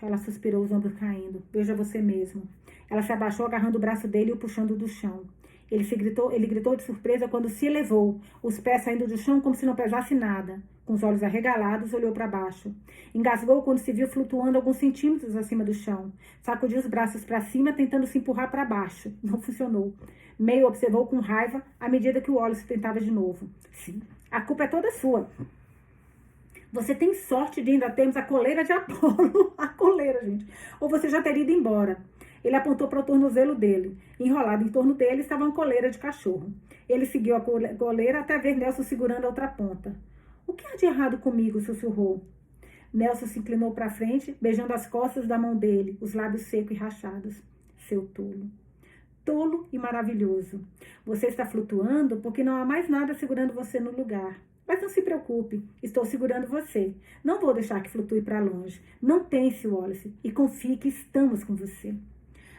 Ela suspirou, os ombros caindo. Veja você mesmo. Ela se abaixou, agarrando o braço dele e o puxando do chão. Ele gritou de surpresa quando se elevou, os pés saindo do chão como se não pesasse nada. Com os olhos arregalados, olhou para baixo. Engasgou quando se viu flutuando alguns centímetros acima do chão. Sacudiu os braços para cima, tentando se empurrar para baixo. Não funcionou. Meio observou com raiva à medida que o Wallace tentava de novo. Sim, a culpa é toda sua. Você tem sorte de ainda termos a coleira de Apolo. A coleira, gente. Ou você já teria ido embora. Ele apontou para o tornozelo dele. Enrolado em torno dele estava uma coleira de cachorro. Ele seguiu a coleira até ver Nelson segurando a outra ponta. O que há de errado comigo? Sussurrou. Nelson se inclinou para frente, beijando as costas da mão dele, os lábios secos e rachados. Seu tolo. Tolo e maravilhoso. Você está flutuando porque não há mais nada segurando você no lugar. Mas não se preocupe, estou segurando você. Não vou deixar que flutue para longe. Não pense, Wallace, e confie que estamos com você.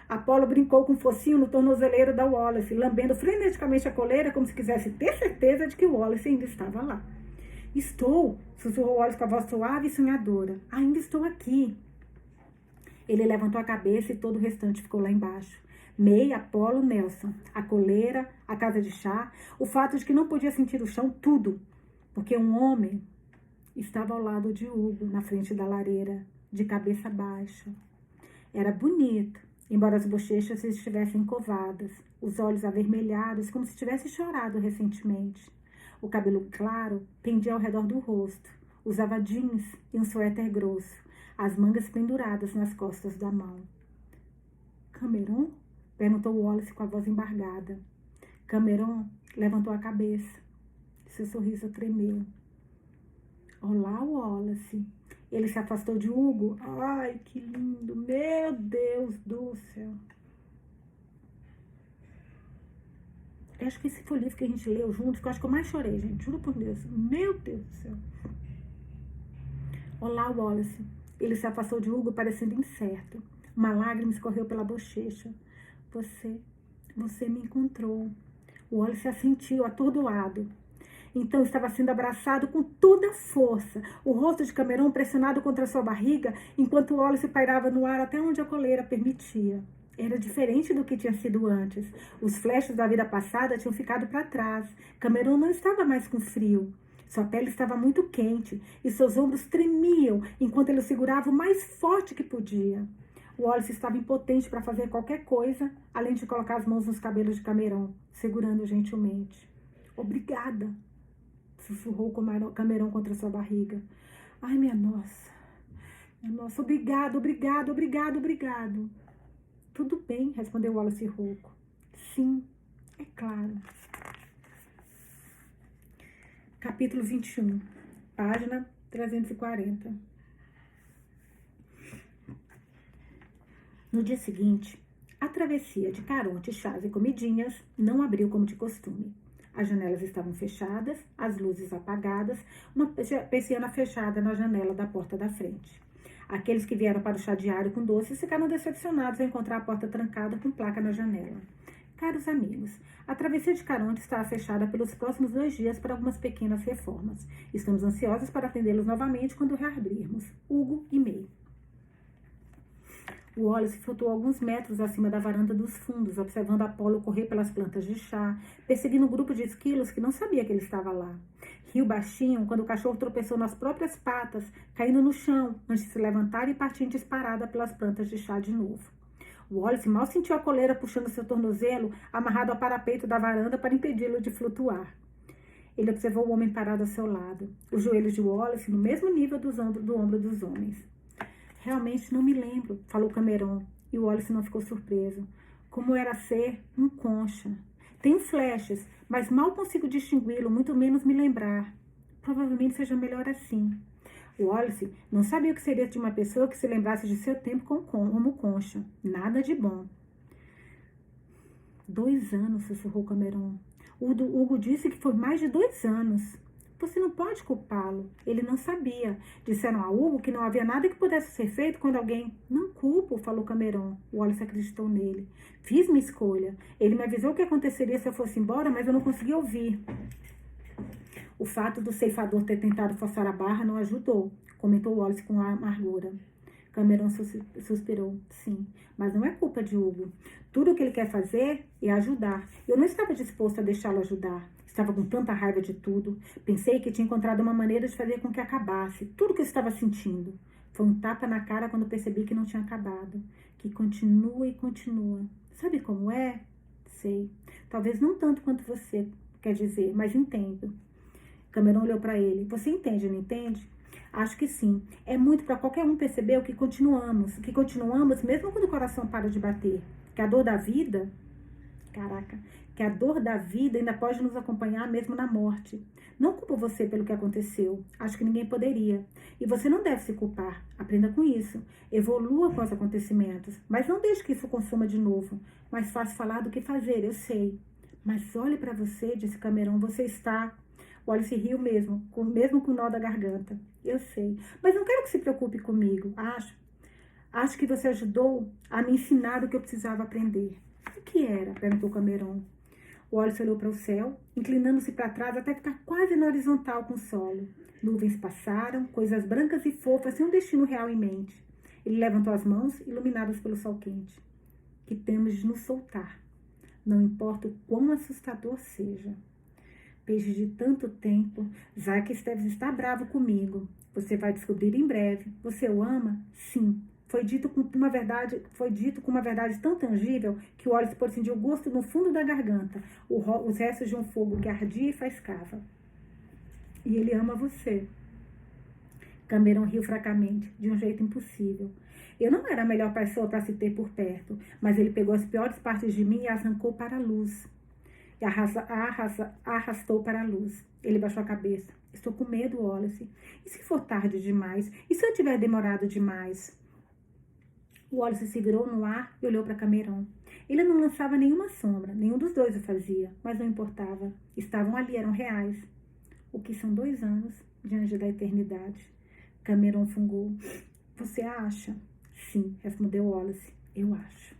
Apolo brincou com um focinho no tornozeleiro da Wallace, lambendo freneticamente a coleira como se quisesse ter certeza de que o Wallace ainda estava lá. Estou, sussurrou Wallace com a voz suave e sonhadora. Ainda estou aqui. Ele levantou a cabeça e todo o restante ficou lá embaixo. May, Apolo, Nelson, a coleira, a casa de chá, o fato de que não podia sentir o chão, tudo. Porque um homem estava ao lado de Hugo, na frente da lareira, de cabeça baixa. Era bonito, embora as bochechas estivessem encovadas, os olhos avermelhados, como se tivesse chorado recentemente. O cabelo claro pendia ao redor do rosto, usava jeans e um suéter grosso, as mangas penduradas nas costas da mão. Cameron? Perguntou Wallace com a voz embargada. Cameron levantou a cabeça. Seu sorriso tremeu. Olá, Wallace. Ele se afastou de Hugo. Ai, que lindo. Meu Deus do céu. Eu acho que esse foi o livro que a gente leu juntos, que eu acho que eu mais chorei, gente. Juro por Deus. Meu Deus do céu. Olá, Wallace. Ele se afastou de Hugo, parecendo incerto. Uma lágrima escorreu pela bochecha. Você me encontrou. O Wallace assentiu, atordoado. Então estava sendo abraçado com toda a força, o rosto de Cameron pressionado contra sua barriga, enquanto o Wallace pairava no ar até onde a coleira permitia. Era diferente do que tinha sido antes. Os flashes da vida passada tinham ficado para trás. Cameron não estava mais com frio. Sua pele estava muito quente e seus ombros tremiam enquanto ele o segurava o mais forte que podia. O Wallace estava impotente para fazer qualquer coisa, além de colocar as mãos nos cabelos de Cameron, segurando gentilmente. Obrigada, sussurrou Cameron contra sua barriga. Ai, minha nossa. Obrigado. Tudo bem, respondeu Wallace rouco. Sim, é claro. Capítulo 21, página 340. No dia seguinte, a travessia de Caronte, chás e comidinhas não abriu como de costume. As janelas estavam fechadas, as luzes apagadas, uma persiana fechada na janela da porta da frente. Aqueles que vieram para o chá diário com doces ficaram decepcionados ao encontrar a porta trancada com placa na janela. Caros amigos, a travessia de Caronte estará fechada pelos próximos 2 dias para algumas pequenas reformas. Estamos ansiosos para atendê-los novamente quando reabrirmos. Hugo e May. O Wallace flutuou alguns metros acima da varanda dos fundos, observando Apolo correr pelas plantas de chá, perseguindo um grupo de esquilos que não sabia que ele estava lá. Riu baixinho quando o cachorro tropeçou nas próprias patas, caindo no chão, antes de se levantar e partir disparada pelas plantas de chá de novo. O Wallace mal sentiu a coleira puxando seu tornozelo, amarrado ao parapeito da varanda para impedi-lo de flutuar. Ele observou o homem parado ao seu lado, os joelhos de Wallace no mesmo nível do ombro dos homens. Realmente não me lembro, falou Cameron, e o Wallace não ficou surpreso. Como era ser um concha. Tenho flashes, mas mal consigo distingui-lo, muito menos me lembrar. Provavelmente seja melhor assim. O Wallace não sabia o que seria de uma pessoa que se lembrasse de seu tempo como concha. Nada de bom. 2 anos, sussurrou Cameron. O Hugo disse que foi mais de 2 anos. Você não pode culpá-lo. Ele não sabia. Disseram a Hugo que não havia nada que pudesse ser feito quando alguém... Não culpo, falou Cameron. O Wallace acreditou nele. Fiz minha escolha. Ele me avisou o que aconteceria se eu fosse embora, mas eu não consegui ouvir. O fato do ceifador ter tentado forçar a barra não ajudou, comentou Wallace com amargura. Cameron suspirou. Sim, mas não é culpa de Hugo. Tudo o que ele quer fazer é ajudar. Eu não estava disposto a deixá-lo ajudar. Estava com tanta raiva de tudo. Pensei que tinha encontrado uma maneira de fazer com que acabasse tudo o que eu estava sentindo. Foi um tapa na cara quando percebi que não tinha acabado. Que continua e continua. Sabe como é? Sei. Talvez não tanto quanto você quer dizer, mas entendo. Cameron olhou para ele. Você entende, não entende? Acho que sim. É muito para qualquer um perceber que continuamos mesmo quando o coração para de bater. Que a dor da vida, que a dor da vida ainda pode nos acompanhar mesmo na morte. Não culpo você pelo que aconteceu. Acho que ninguém poderia. E você não deve se culpar. Aprenda com isso. Evolua com os acontecimentos. Mas não deixe que isso consuma de novo. Mais fácil falar do que fazer, eu sei. Mas olhe para você, disse Cameron. Você está... Wallace riu mesmo com o nó da garganta. Eu sei. Mas não quero que se preocupe comigo. Acho que você ajudou a me ensinar o que eu precisava aprender. O que era? Perguntou Cameron. Wallace olhou para o céu, inclinando-se para trás até ficar quase na horizontal com o solo. Nuvens passaram, coisas brancas e fofas sem um destino real em mente. Ele levantou as mãos, iluminadas pelo sol quente. Que temos de nos soltar. Não importa o quão assustador seja. Peixe de tanto tempo, Zack deve estar bravo comigo. Você vai descobrir em breve. Você o ama? Sim. Foi dito com uma verdade tão tangível que o Wallace pôde sentir o gosto no fundo da garganta, os restos de um fogo que ardia e faiscava. E ele ama você. Cameron riu fracamente, de um jeito impossível. Eu não era a melhor pessoa para se ter por perto, mas ele pegou as piores partes de mim e as arrancou para a luz. E arrastou para a luz. Ele baixou a cabeça. Estou com medo, Wallace. E se for tarde demais? E se eu tiver demorado demais? O Wallace se virou no ar e olhou para Cameron. Ele não lançava nenhuma sombra, nenhum dos dois o fazia, mas não importava. Estavam ali, eram reais. O que são 2 anos diante da eternidade? Cameron fungou. Você acha? Sim, respondeu Wallace. Eu acho.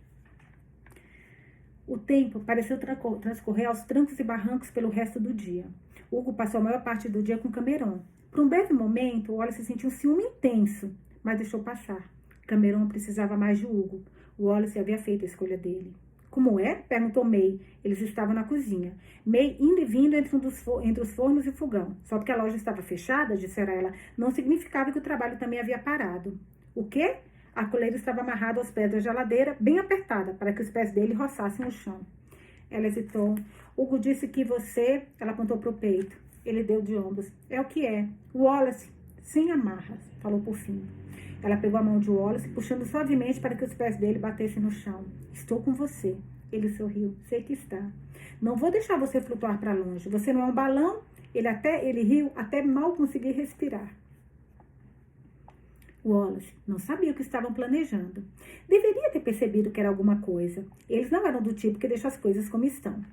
O tempo pareceu transcorrer aos trancos e barrancos pelo resto do dia. Hugo passou a maior parte do dia com Cameron. Por um breve momento, Wallace sentiu um ciúme intenso, mas deixou passar. Cameron precisava mais de Hugo. Wallace havia feito a escolha dele. Como é? Perguntou May. Eles estavam na cozinha. May indo e vindo entre os fornos e o fogão. Só porque a loja estava fechada, dissera ela, não significava que o trabalho também havia parado. O quê? A coleira estava amarrada aos pés da geladeira, bem apertada, para que os pés dele roçassem o chão. Ela hesitou. Hugo disse que você... Ela apontou para o peito. Ele deu de ombros. É o que é. Wallace, sem amarras, falou por fim. Ela pegou a mão de Wallace, puxando suavemente para que os pés dele batessem no chão. Estou com você. Ele sorriu. Sei que está. Não vou deixar você flutuar para longe. Você não é um balão? Ele riu até mal conseguir respirar. Wallace não sabia o que estavam planejando. Deveria ter percebido que era alguma coisa. Eles não eram do tipo que deixa as coisas como estão.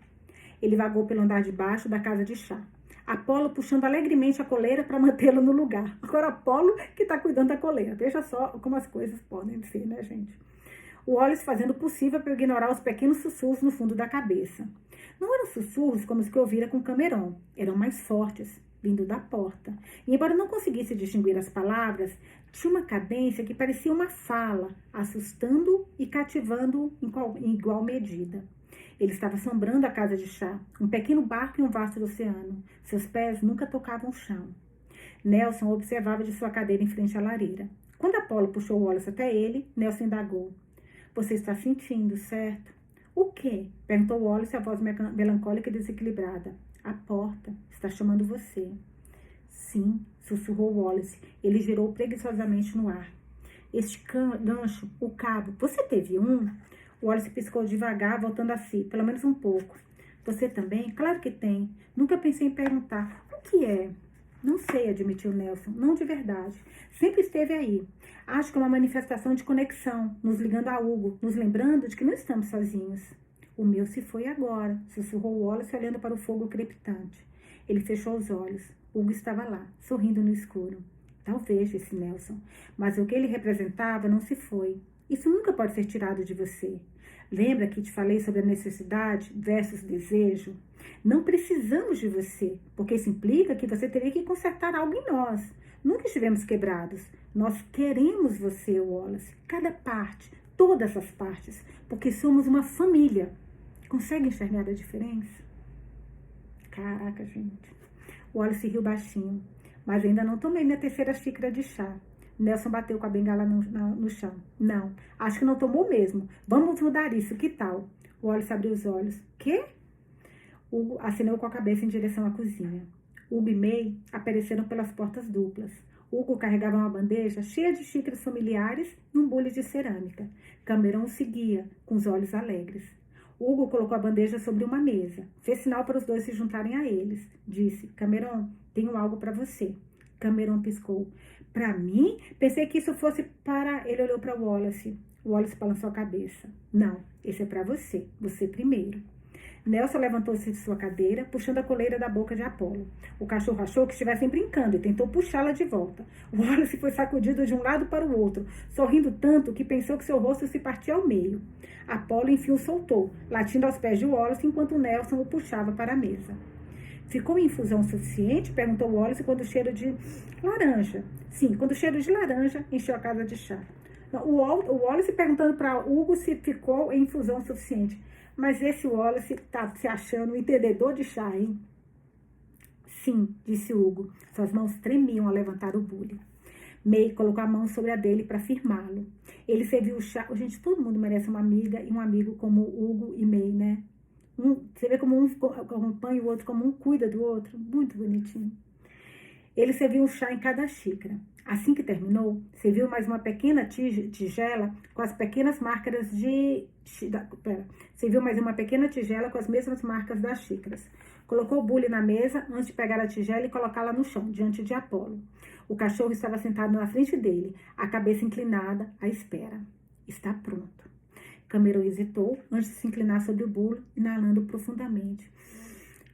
Ele vagou pelo andar de baixo da casa de chá. Apolo puxando alegremente a coleira para mantê-lo no lugar. Agora Apolo que está cuidando da coleira. Veja só como as coisas podem ser, né, gente? O Wallace fazendo o possível para ignorar os pequenos sussurros no fundo da cabeça. Não eram sussurros como os que ouvira com Cameron. Eram mais fortes, vindo da porta. E embora não conseguisse distinguir as palavras, tinha uma cadência que parecia uma fala, assustando e cativando em igual medida. Ele estava assombrando a casa de chá, um pequeno barco em um vasto oceano. Seus pés nunca tocavam o chão. Nelson observava de sua cadeira em frente à lareira. Quando Apolo puxou o Wallace até ele, Nelson indagou. Você está sentindo, certo? O quê? Perguntou Wallace, a voz melancólica e desequilibrada. A porta está chamando você. Sim, sussurrou Wallace. Ele girou preguiçosamente no ar. Este gancho, o cabo, você teve um? Wallace piscou devagar, voltando a si, pelo menos um pouco. Você também? Claro que tem. Nunca pensei em perguntar. O que é? Não sei, admitiu Nelson. Não de verdade. Sempre esteve aí. Acho que é uma manifestação de conexão, nos ligando a Hugo, nos lembrando de que não estamos sozinhos. O meu se foi agora, sussurrou Wallace olhando para o fogo crepitante. Ele fechou os olhos. Hugo estava lá, sorrindo no escuro. Talvez, disse Nelson, mas o que ele representava não se foi. Isso nunca pode ser tirado de você. Lembra que te falei sobre a necessidade versus desejo? Não precisamos de você, porque isso implica que você teria que consertar algo em nós. Nunca estivemos quebrados. Nós queremos você, Wallace. Cada parte, todas as partes, porque somos uma família. Consegue enxergar a diferença? Caraca, gente. Wallace riu baixinho. Mas ainda não tomei minha terceira xícara de chá. Nelson bateu com a bengala no chão. Não, acho que não tomou mesmo. Vamos mudar isso, que tal? Wallace abriu os olhos. Quê? Hugo acenou com a cabeça em direção à cozinha. Hugo e May apareceram pelas portas duplas. Hugo carregava uma bandeja cheia de xícaras familiares e um bule de cerâmica. Cameron o seguia, com os olhos alegres. Hugo colocou a bandeja sobre uma mesa. Fez sinal para os dois se juntarem a eles. Disse, Cameron, tenho algo para você. Cameron piscou. Para mim? Pensei que isso fosse para... Ele olhou para Wallace. Wallace balançou a cabeça. Não, esse é para você. Você primeiro. Nelson levantou-se de sua cadeira, puxando a coleira da boca de Apolo. O cachorro achou que estivessem brincando e tentou puxá-la de volta. Wallace foi sacudido de um lado para o outro, sorrindo tanto que pensou que seu rosto se partia ao meio. Apolo enfim o soltou, latindo aos pés de Wallace enquanto Nelson o puxava para a mesa. Ficou em infusão suficiente? Perguntou Wallace quando o cheiro de laranja. Sim, quando o cheiro de laranja encheu a casa de chá. O Wallace perguntando para Hugo se ficou em infusão suficiente. Mas esse Wallace tá se achando um entendedor de chá, hein? Sim, disse Hugo. Suas mãos tremiam ao levantar o bule. May colocou a mão sobre a dele para firmá-lo. Ele serviu o chá. Gente, todo mundo merece uma amiga e um amigo como Hugo e May, né? Você vê como um acompanha o outro, como um cuida do outro. Muito bonitinho. Ele serviu um chá em cada xícara. Assim que terminou, serviu mais uma pequena tigela com as pequenas marcas serviu mais uma pequena tigela com as mesmas marcas das xícaras. Colocou o bule na mesa antes de pegar a tigela e colocá-la no chão, diante de Apolo. O cachorro estava sentado na frente dele, a cabeça inclinada, à espera. Está pronto. Cameron hesitou antes de se inclinar sobre o bule, inalando profundamente.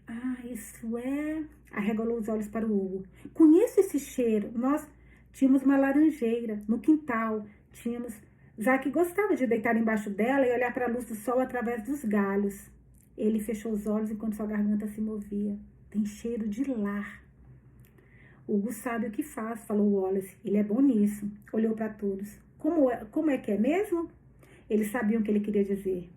Ah, isso é... Arregalou os olhos para o Hugo. Conheço esse cheiro. Nós tínhamos uma laranjeira no quintal. Zack gostava de deitar embaixo dela e olhar para a luz do sol através dos galhos. Ele fechou os olhos enquanto sua garganta se movia. Tem cheiro de lar. Hugo sabe o que faz, falou Wallace. Ele é bom nisso. Olhou para todos. Como é que é mesmo? Eles sabiam o que ele queria dizer.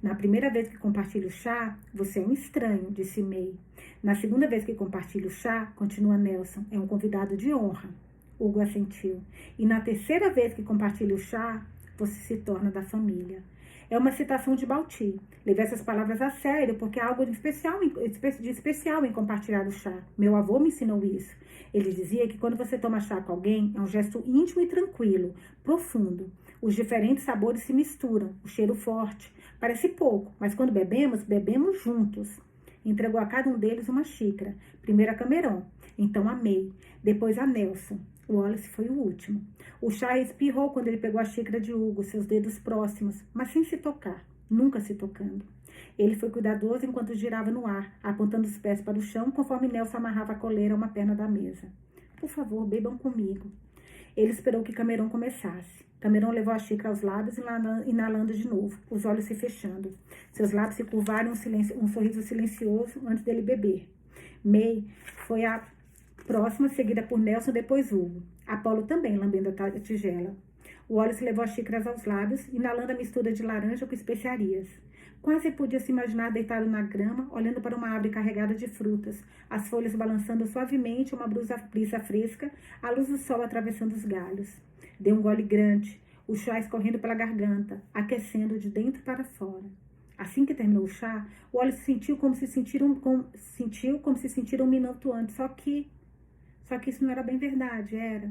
Na primeira vez que compartilho o chá, você é um estranho, disse May. Na segunda vez que compartilho o chá, continua Nelson, é um convidado de honra. Hugo assentiu. E na terceira vez que compartilho o chá, você se torna da família. É uma citação de Balti. Levei essas palavras a sério, porque há algo de especial em compartilhar o chá. Meu avô me ensinou isso. Ele dizia que quando você toma chá com alguém, é um gesto íntimo e tranquilo, profundo. Os diferentes sabores se misturam, o cheiro forte. Parece pouco, mas quando bebemos juntos. Entregou a cada um deles uma xícara. Primeiro a Cameron, então a May, depois a Nelson. O Wallace foi o último. O chá espirrou quando ele pegou a xícara de Hugo, seus dedos próximos, mas sem se tocar, nunca se tocando. Ele foi cuidadoso enquanto girava no ar, apontando os pés para o chão, conforme Nelson amarrava a coleira a uma perna da mesa. Por favor, bebam comigo. Ele esperou que Cameron começasse. Cameron levou a xícara aos lábios, inalando de novo, os olhos se fechando. Seus lábios se curvaram um sorriso silencioso antes dele beber. May foi a próxima, seguida por Nelson, depois Hugo. Apolo também, lambendo a tigela. Wallace levou as xícaras aos lábios, inalando a mistura de laranja com especiarias. Quase podia se imaginar deitado na grama, olhando para uma árvore carregada de frutas, as folhas balançando suavemente, uma brisa fresca, a luz do sol atravessando os galhos. Deu um gole grande, o chá escorrendo pela garganta, aquecendo de dentro para fora. Assim que terminou o chá, Wallace sentiu como se sentira um minuto antes, só que isso não era bem verdade, era,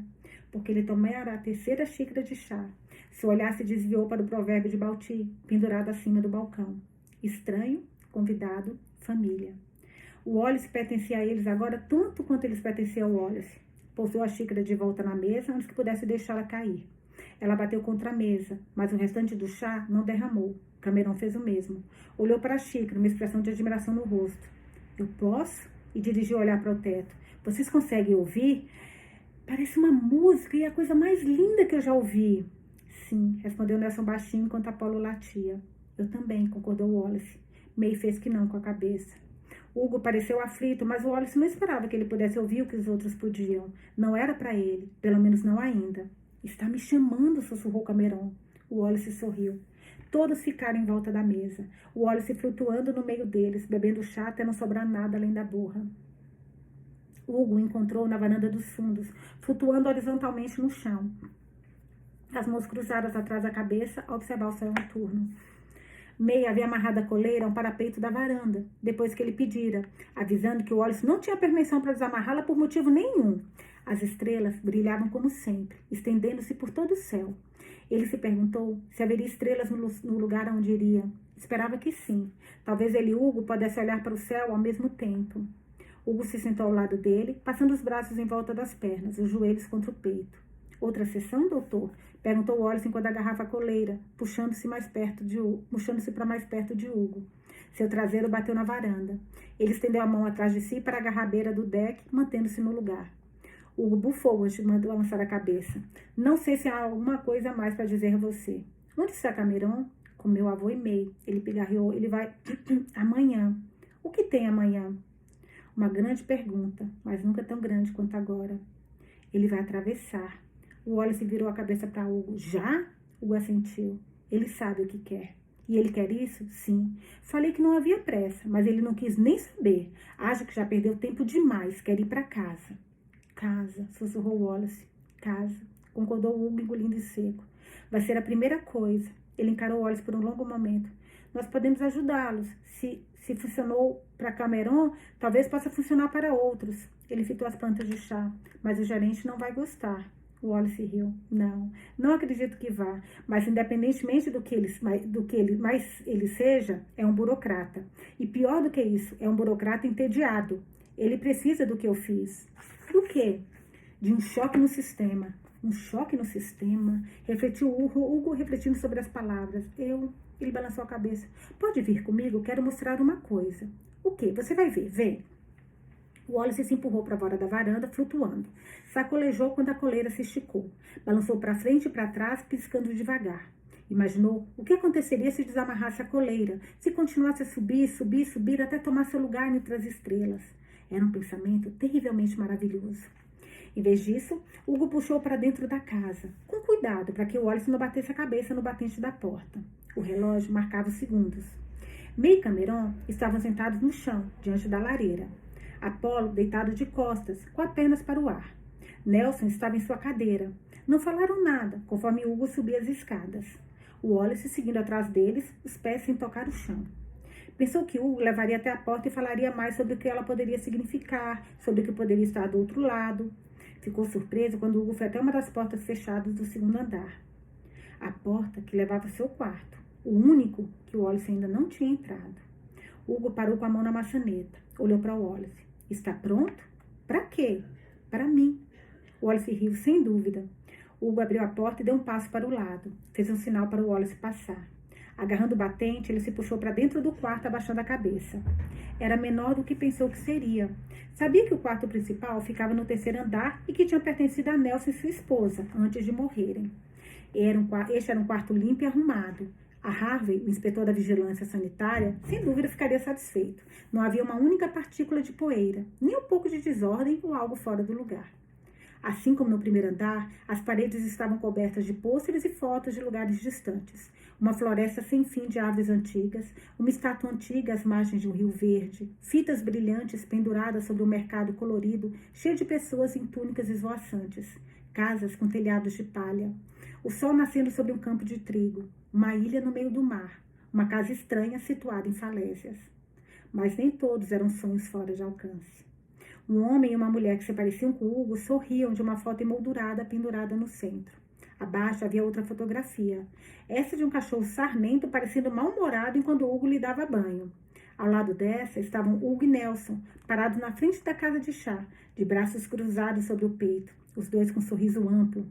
porque ele tomara a terceira xícara de chá. Seu olhar se desviou para o provérbio de Balti, pendurado acima do balcão. Estranho, convidado, família. O Wallace pertencia a eles agora tanto quanto eles pertenciam ao Wallace. Pousou a xícara de volta na mesa antes que pudesse deixá-la cair. Ela bateu contra a mesa, mas o restante do chá não derramou. Cameron fez o mesmo. Olhou para a xícara, uma expressão de admiração no rosto. Eu posso? E dirigiu o olhar para o teto. Vocês conseguem ouvir? Parece uma música e é a coisa mais linda que eu já ouvi. Sim, respondeu Nelson baixinho enquanto Apolo latia. Eu também, concordou Wallace. May fez que não com a cabeça. Hugo pareceu aflito, mas o Wallace não esperava que ele pudesse ouvir o que os outros podiam. Não era para ele, pelo menos não ainda. Está me chamando, sussurrou Cameron. O Wallace sorriu. Todos ficaram em volta da mesa. O Wallace flutuando no meio deles, bebendo chá até não sobrar nada além da borra. Hugo o encontrou na varanda dos fundos, flutuando horizontalmente no chão. As mãos cruzadas atrás da cabeça a observar o céu noturno. May havia amarrado a coleira a um parapeito da varanda, depois que ele pedira, avisando que o Wallace não tinha permissão para desamarrá-la por motivo nenhum. As estrelas brilhavam como sempre, estendendo-se por todo o céu. Ele se perguntou se haveria estrelas no lugar onde iria. Esperava que sim. Talvez ele e Hugo pudessem olhar para o céu ao mesmo tempo. Hugo se sentou ao lado dele, passando os braços em volta das pernas, os joelhos contra o peito. Outra sessão, doutor? Perguntou Wallace enquanto agarrava a coleira, puxando-se para mais perto de Hugo. Seu traseiro bateu na varanda. Ele estendeu a mão atrás de si para agarrar a beira do deck, mantendo-se no lugar. Hugo bufou antes de balançar a cabeça. Não sei se há alguma coisa a mais para dizer a você. Onde está Cameron? Com meu avô e May. Ele pigarreou. Ele vai amanhã. O que tem amanhã? Uma grande pergunta, mas nunca tão grande quanto agora. Ele vai atravessar. O Wallace virou a cabeça para Hugo. Já? Hugo assentiu. Ele sabe o que quer. E ele quer isso? Sim. Falei que não havia pressa, mas ele não quis nem saber. Acha que já perdeu tempo demais. Quer ir para casa. Casa, sussurrou Wallace. Casa, concordou Hugo, engolindo em seco. Vai ser a primeira coisa. Ele encarou Wallace por um longo momento. Nós podemos ajudá-los. Se funcionou para Cameron, talvez possa funcionar para outros. Ele fitou as plantas de chá, mas o gerente não vai gostar. Wallace riu. Não acredito que vá, mas independentemente do que ele seja, é um burocrata. E pior do que isso, é um burocrata entediado. Ele precisa do que eu fiz. Do quê? De um choque no sistema. Um choque no sistema? Refletiu Hugo refletindo sobre as palavras. Ele balançou a cabeça. Pode vir comigo? Quero mostrar uma coisa. O quê? Você vai ver. Vem. O Wallace se empurrou para fora da varanda, flutuando. Sacolejou quando a coleira se esticou. Balançou para frente e para trás, piscando devagar. Imaginou o que aconteceria se desamarrasse a coleira, se continuasse a subir até tomar seu lugar entre as estrelas. Era um pensamento terrivelmente maravilhoso. Em vez disso, Hugo puxou para dentro da casa, com cuidado para que o Wallace não batesse a cabeça no batente da porta. O relógio marcava os segundos. May e Cameron estavam sentados no chão, diante da lareira. Apolo deitado de costas, com as pernas para o ar. Nelson estava em sua cadeira. Não falaram nada, conforme Hugo subia as escadas. O Wallace seguindo atrás deles, os pés sem tocar o chão. Pensou que Hugo levaria até a porta e falaria mais sobre o que ela poderia significar, sobre o que poderia estar do outro lado. Ficou surpreso quando Hugo foi até uma das portas fechadas do segundo andar. A porta que levava ao seu quarto, o único que o Wallace ainda não tinha entrado. Hugo parou com a mão na maçaneta, olhou para o Wallace. Está pronto? Para quê? Para mim. O Wallace riu sem dúvida. Hugo abriu a porta e deu um passo para o lado. Fez um sinal para o Wallace passar. Agarrando o batente, ele se puxou para dentro do quarto, abaixando a cabeça. Era menor do que pensou que seria. Sabia que o quarto principal ficava no terceiro andar e que tinha pertencido a Nelson e sua esposa, antes de morrerem. Este era um quarto limpo e arrumado. A Harvey, o inspetor da vigilância sanitária, sem dúvida ficaria satisfeito. Não havia uma única partícula de poeira, nem um pouco de desordem ou algo fora do lugar. Assim como no primeiro andar, as paredes estavam cobertas de pôsteres e fotos de lugares distantes. Uma floresta sem fim de árvores antigas, uma estátua antiga às margens de um rio verde, fitas brilhantes penduradas sobre um mercado colorido, cheio de pessoas em túnicas esvoaçantes, casas com telhados de palha, o sol nascendo sobre um campo de trigo, uma ilha no meio do mar, uma casa estranha situada em falésias. Mas nem todos eram sonhos fora de alcance. Um homem e uma mulher que se pareciam com Hugo sorriam de uma foto emoldurada pendurada no centro. Abaixo havia outra fotografia, essa de um cachorro sarnento parecendo mal-humorado enquanto Hugo lhe dava banho. Ao lado dessa estavam Hugo e Nelson, parados na frente da casa de chá, de braços cruzados sobre o peito, os dois com um sorriso amplo.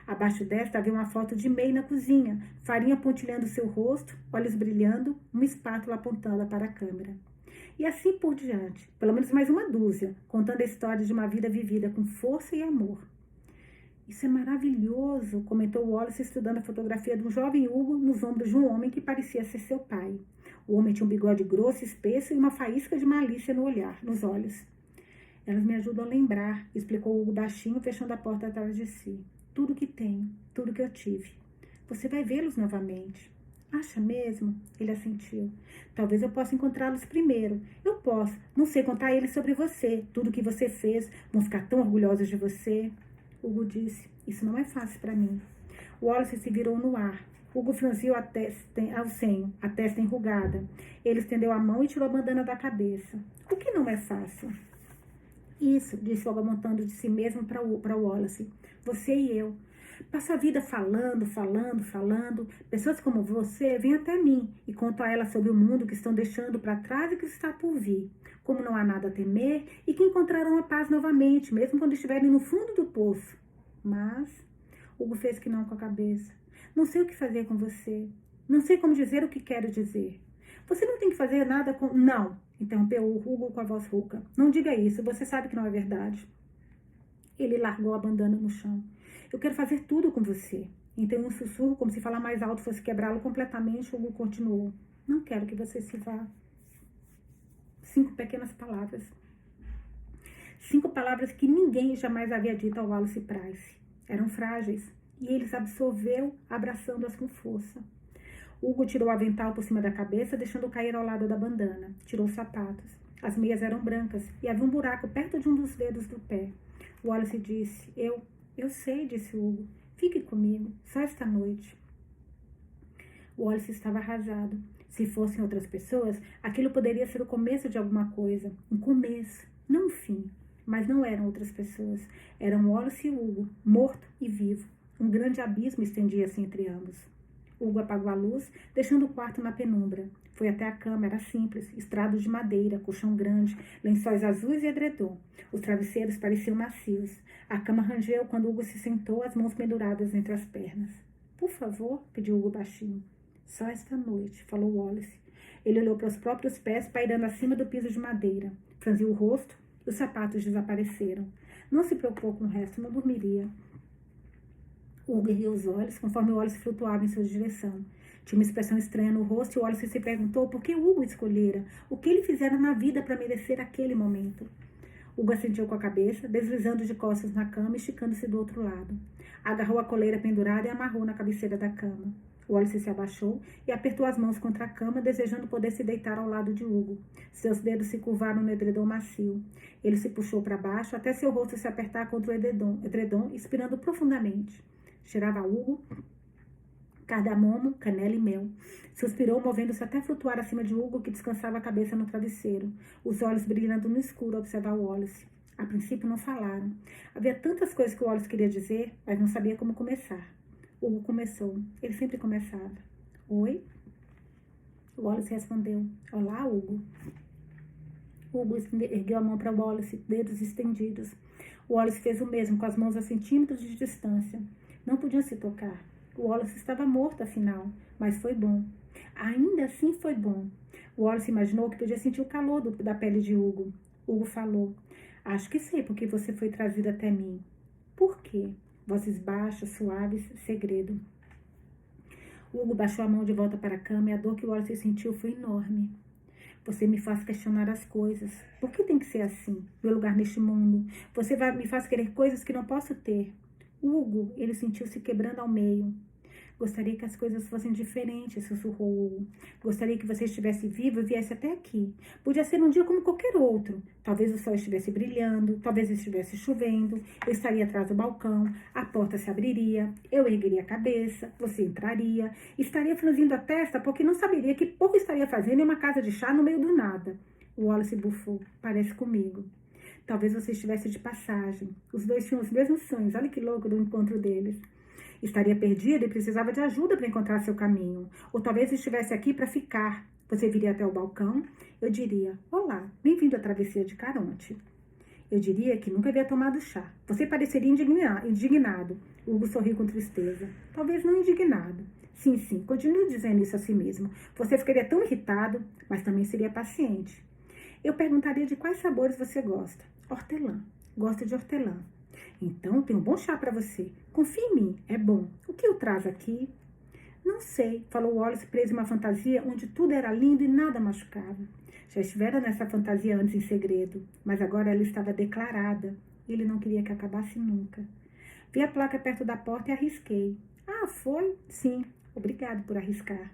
Abaixo desta havia uma foto de May na cozinha, farinha pontilhando seu rosto, olhos brilhando, uma espátula apontada para a câmera. E assim por diante, pelo menos mais uma dúzia, contando a história de uma vida vivida com força e amor. Isso é maravilhoso, comentou Wallace, estudando a fotografia de um jovem Hugo nos ombros de um homem que parecia ser seu pai. O homem tinha um bigode grosso, espesso e uma faísca de malícia no olhar, nos olhos. Elas me ajudam a lembrar, explicou Hugo baixinho, fechando a porta atrás de si. Tudo que tenho, tudo que eu tive. Você vai vê-los novamente. Acha mesmo? Ele assentiu. Talvez eu possa encontrá-los primeiro. Eu posso. Não sei contar a eles sobre você, tudo que você fez. Vão ficar tão orgulhosos de você. Hugo disse. Isso não é fácil para mim. Wallace se virou no ar. Hugo franziu ao senho, a testa enrugada. Ele estendeu a mão e tirou a bandana da cabeça. O que não é fácil? Isso, disse Olga montando de si mesmo para Wallace. Você e eu. Passo a vida falando. Pessoas como você vêm até mim e contam a elas sobre o mundo que estão deixando para trás e que está por vir. Como não há nada a temer e que encontrarão a paz novamente, mesmo quando estiverem no fundo do poço. Mas, Hugo fez que não com a cabeça. Não sei o que fazer com você. Não sei como dizer o que quero dizer. Você não tem que fazer nada com... Não, interrompeu Hugo com a voz rouca. Não diga isso, você sabe que não é verdade. Ele largou a bandana no chão. Eu quero fazer tudo com você. Então, um sussurro, como se falar mais alto fosse quebrá-lo completamente, Hugo continuou. Não quero que você se vá. 5 pequenas palavras. 5 palavras que ninguém jamais havia dito ao Wallace Price. Eram frágeis e eles absorveu, abraçando-as com força. Hugo tirou o avental por cima da cabeça, deixando cair ao lado da bandana. Tirou os sapatos. As meias eram brancas e havia um buraco perto de um dos dedos do pé. Wallace disse, eu sei, disse Hugo. Fique comigo, só esta noite. Wallace estava arrasado. Se fossem outras pessoas, aquilo poderia ser o começo de alguma coisa. Um começo, não um fim. Mas não eram outras pessoas. Eram Wallace e Hugo, morto e vivo. Um grande abismo estendia-se entre ambos. Hugo apagou a luz, deixando o quarto na penumbra. Foi até a cama, era simples, estrado de madeira, colchão grande, lençóis azuis e edredom. Os travesseiros pareciam macios. A cama rangeu quando Hugo se sentou, as mãos penduradas entre as pernas. Por favor, pediu Hugo baixinho. Só esta noite, falou Wallace. Ele olhou para os próprios pés, pairando acima do piso de madeira. Franziu o rosto e os sapatos desapareceram. Não se preocupou com o resto, não dormiria. Hugo ergueu os olhos, conforme o Wallace flutuava em sua direção. Tinha uma expressão estranha no rosto e o Wallace se perguntou por que Hugo escolhera, o que ele fizera na vida para merecer aquele momento. Hugo assentiu com a cabeça, deslizando de costas na cama e esticando-se do outro lado. Agarrou a coleira pendurada e amarrou na cabeceira da cama. O Wallace se abaixou e apertou as mãos contra a cama, desejando poder se deitar ao lado de Hugo. Seus dedos se curvaram no edredom macio. Ele se puxou para baixo até seu rosto se apertar contra o edredom, expirando profundamente. Cheirava a Hugo, cardamomo, canela e mel. Suspirou, movendo-se até flutuar acima de Hugo, que descansava a cabeça no travesseiro, os olhos brilhando no escuro ao observar o Wallace. A princípio não falaram. Havia tantas coisas que o Wallace queria dizer, mas não sabia como começar. Hugo começou. Ele sempre começava. Oi? O Wallace respondeu. Olá, Hugo. Hugo ergueu a mão para o Wallace, dedos estendidos. O Wallace fez o mesmo, com as mãos a centímetros de distância. Não podiam se tocar. O Wallace estava morto, afinal, mas foi bom. Ainda assim foi bom. O Wallace imaginou que podia sentir o calor da pele de Hugo. Hugo falou. Acho que sei por que você foi trazido até mim. Por quê? Vozes baixas, suaves, segredo. Hugo baixou a mão de volta para a cama e a dor que o Wallace sentiu foi enorme. Você me faz questionar as coisas. Por que tem que ser assim? Meu lugar neste mundo. Você me faz querer coisas que não posso ter. Hugo, ele sentiu-se quebrando ao meio. Gostaria que as coisas fossem diferentes, sussurrou Hugo. Gostaria que você estivesse vivo e viesse até aqui. Podia ser um dia como qualquer outro. Talvez o sol estivesse brilhando, talvez estivesse chovendo. Eu estaria atrás do balcão, a porta se abriria, eu ergueria a cabeça, você entraria, estaria franzindo a testa porque não saberia que pouco estaria fazendo em uma casa de chá no meio do nada. O Wallace bufou. Parece comigo. Talvez você estivesse de passagem. Os dois tinham os mesmos sonhos. Olha que louco do encontro deles. Estaria perdido e precisava de ajuda para encontrar seu caminho. Ou talvez estivesse aqui para ficar. Você viria até o balcão. Eu diria, olá, bem-vindo à travessia de Caronte. Eu diria que nunca havia tomado chá. Você pareceria indignado. Hugo sorriu com tristeza. Talvez não indignado. Sim, continue dizendo isso a si mesmo. Você ficaria tão irritado, mas também seria paciente. Eu perguntaria de quais sabores você gosta. Hortelã. Gosto de hortelã. Então, tem um bom chá para você. Confie em mim, é bom. O que o traz aqui? Não sei, falou Wallace, preso em uma fantasia onde tudo era lindo e nada machucava. Já estivera nessa fantasia antes em segredo, mas agora ela estava declarada. Ele não queria que acabasse nunca. Vi a placa perto da porta e arrisquei. Ah, foi? Sim, obrigado por arriscar.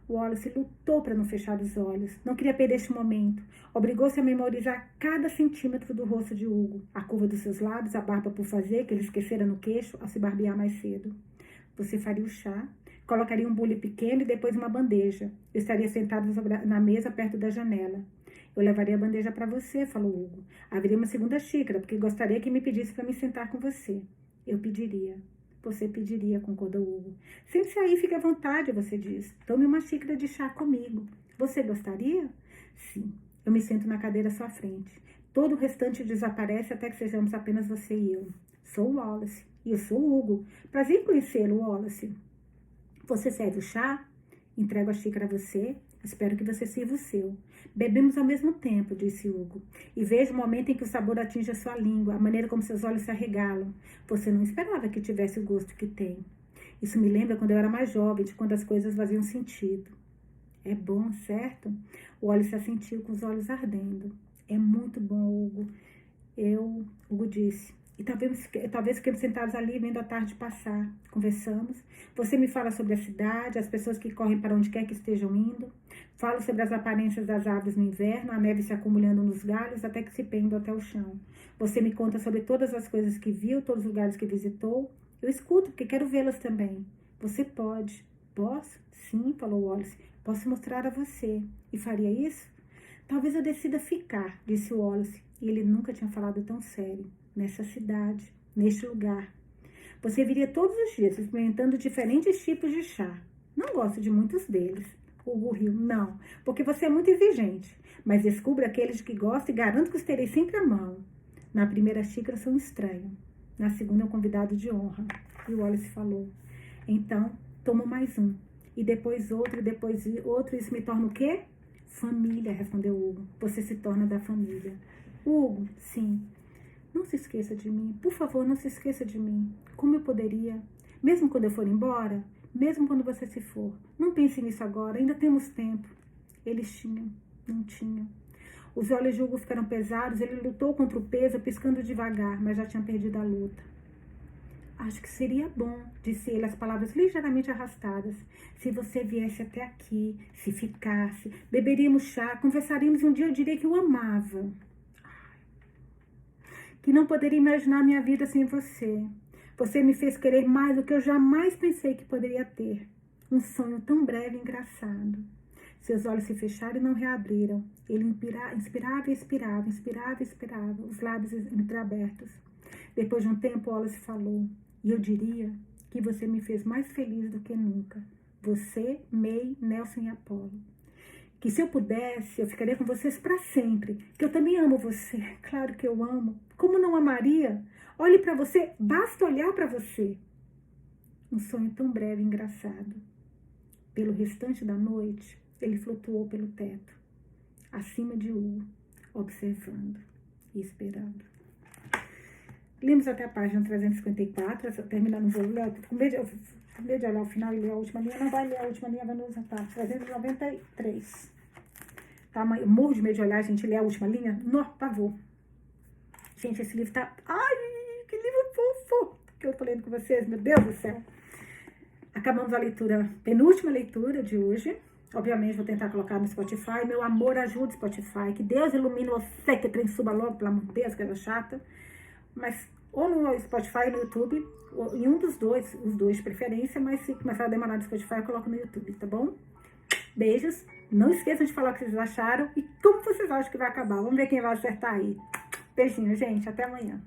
Wallace lutou para não fechar os olhos. Não queria perder este momento. Obrigou-se a memorizar cada centímetro do rosto de Hugo, a curva dos seus lábios, a barba por fazer, que ele esquecera no queixo ao se barbear mais cedo. Você faria o chá, colocaria um bule pequeno e depois uma bandeja. Eu estaria sentado na mesa perto da janela. Eu levaria a bandeja para você, falou Hugo. Haveria uma segunda xícara, porque gostaria que me pedisse para me sentar com você. Eu pediria. Você pediria, concordou Hugo. Sente-se aí, fique à vontade, você diz. Tome uma xícara de chá comigo. Você gostaria? Sim. Eu me sento na cadeira à sua frente. Todo o restante desaparece até que sejamos apenas você e eu. Sou o Wallace. E eu sou o Hugo. Prazer em conhecê-lo, Wallace. Você serve o chá? Entrego a xícara a você. Espero que você sirva o seu. Bebemos ao mesmo tempo, disse Hugo. E vejo o momento em que o sabor atinge a sua língua, a maneira como seus olhos se arregalam. Você não esperava que tivesse o gosto que tem. Isso me lembra quando eu era mais jovem, de quando as coisas faziam sentido. É bom, certo? O Wallace assentiu com os olhos ardendo. É muito bom, Hugo. Hugo disse. E talvez fiquemos sentados ali vendo a tarde passar. Conversamos. Você me fala sobre a cidade, as pessoas que correm para onde quer que estejam indo. Falo sobre as aparências das árvores no inverno, a neve se acumulando nos galhos até que se pende até o chão. Você me conta sobre todas as coisas que viu, todos os lugares que visitou. Eu escuto, porque quero vê-las também. Você pode. Posso? Sim, falou Wallace. Posso mostrar a você. E faria isso? Talvez eu decida ficar, disse Wallace. E ele nunca tinha falado tão sério. Nessa cidade, neste lugar. Você viria todos os dias experimentando diferentes tipos de chá. Não gosto de muitos deles. Hugo riu. Não, porque você é muito exigente. Mas descubra aqueles que gosto e garanto que os terei sempre à mão. Na primeira xícara sou um estranho. Na segunda é um convidado de honra. E o Wallace falou. Então, tomo mais um. E depois outro, e depois outro. Isso me torna o quê? Família, respondeu Hugo. Você se torna da família. Hugo, sim. Não se esqueça de mim. Por favor, não se esqueça de mim. Como eu poderia? Mesmo quando eu for embora? Mesmo quando você se for? Não pense nisso agora. Ainda temos tempo. Eles tinham. Não tinham. Os olhos de Hugo ficaram pesados. Ele lutou contra o peso, piscando devagar, mas já tinha perdido a luta. Acho que seria bom, disse ele, as palavras ligeiramente arrastadas. Se você viesse até aqui, se ficasse, beberíamos chá, conversaríamos e um dia eu diria que o amava. Que não poderia imaginar minha vida sem você. Você me fez querer mais do que eu jamais pensei que poderia ter. Um sonho tão breve e engraçado. Seus olhos se fecharam e não reabriram. Ele inspirava e expirava, inspirava e expirava, os lábios entreabertos. Depois de um tempo, Wallace falou. E eu diria que você me fez mais feliz do que nunca. Você, May, Nelson e Apollo. Que se eu pudesse, eu ficaria com vocês para sempre. Que eu também amo você. Claro que eu amo. Como não amaria? Olhe para você, basta olhar para você. Um sonho tão breve e engraçado. Pelo restante da noite, ele flutuou pelo teto, acima de Hugo, observando e esperando. Lemos até a página 354, terminando, vou ler, com medo de olhar o final e ler a última linha, não vai ler a última linha, vai nos tá, 393. Tá, eu morro de medo de olhar, gente, ler a última linha, no pavor. Gente, esse livro tá, ai, que livro fofo que eu tô lendo com vocês, meu Deus do céu. Acabamos a leitura, penúltima leitura de hoje. Obviamente, vou tentar colocar no Spotify. Meu amor, ajuda o Spotify. Que Deus ilumine você, que trem suba logo, pelo amor de Deus, que é chata. Mas, ou no Spotify ou no YouTube, ou em um dos dois, os dois de preferência, mas se começar a demorar no Spotify, eu coloco no YouTube, tá bom? Beijos. Não esqueçam de falar o que vocês acharam e como vocês acham que vai acabar. Vamos ver quem vai acertar aí. Beijinho, gente. Até amanhã.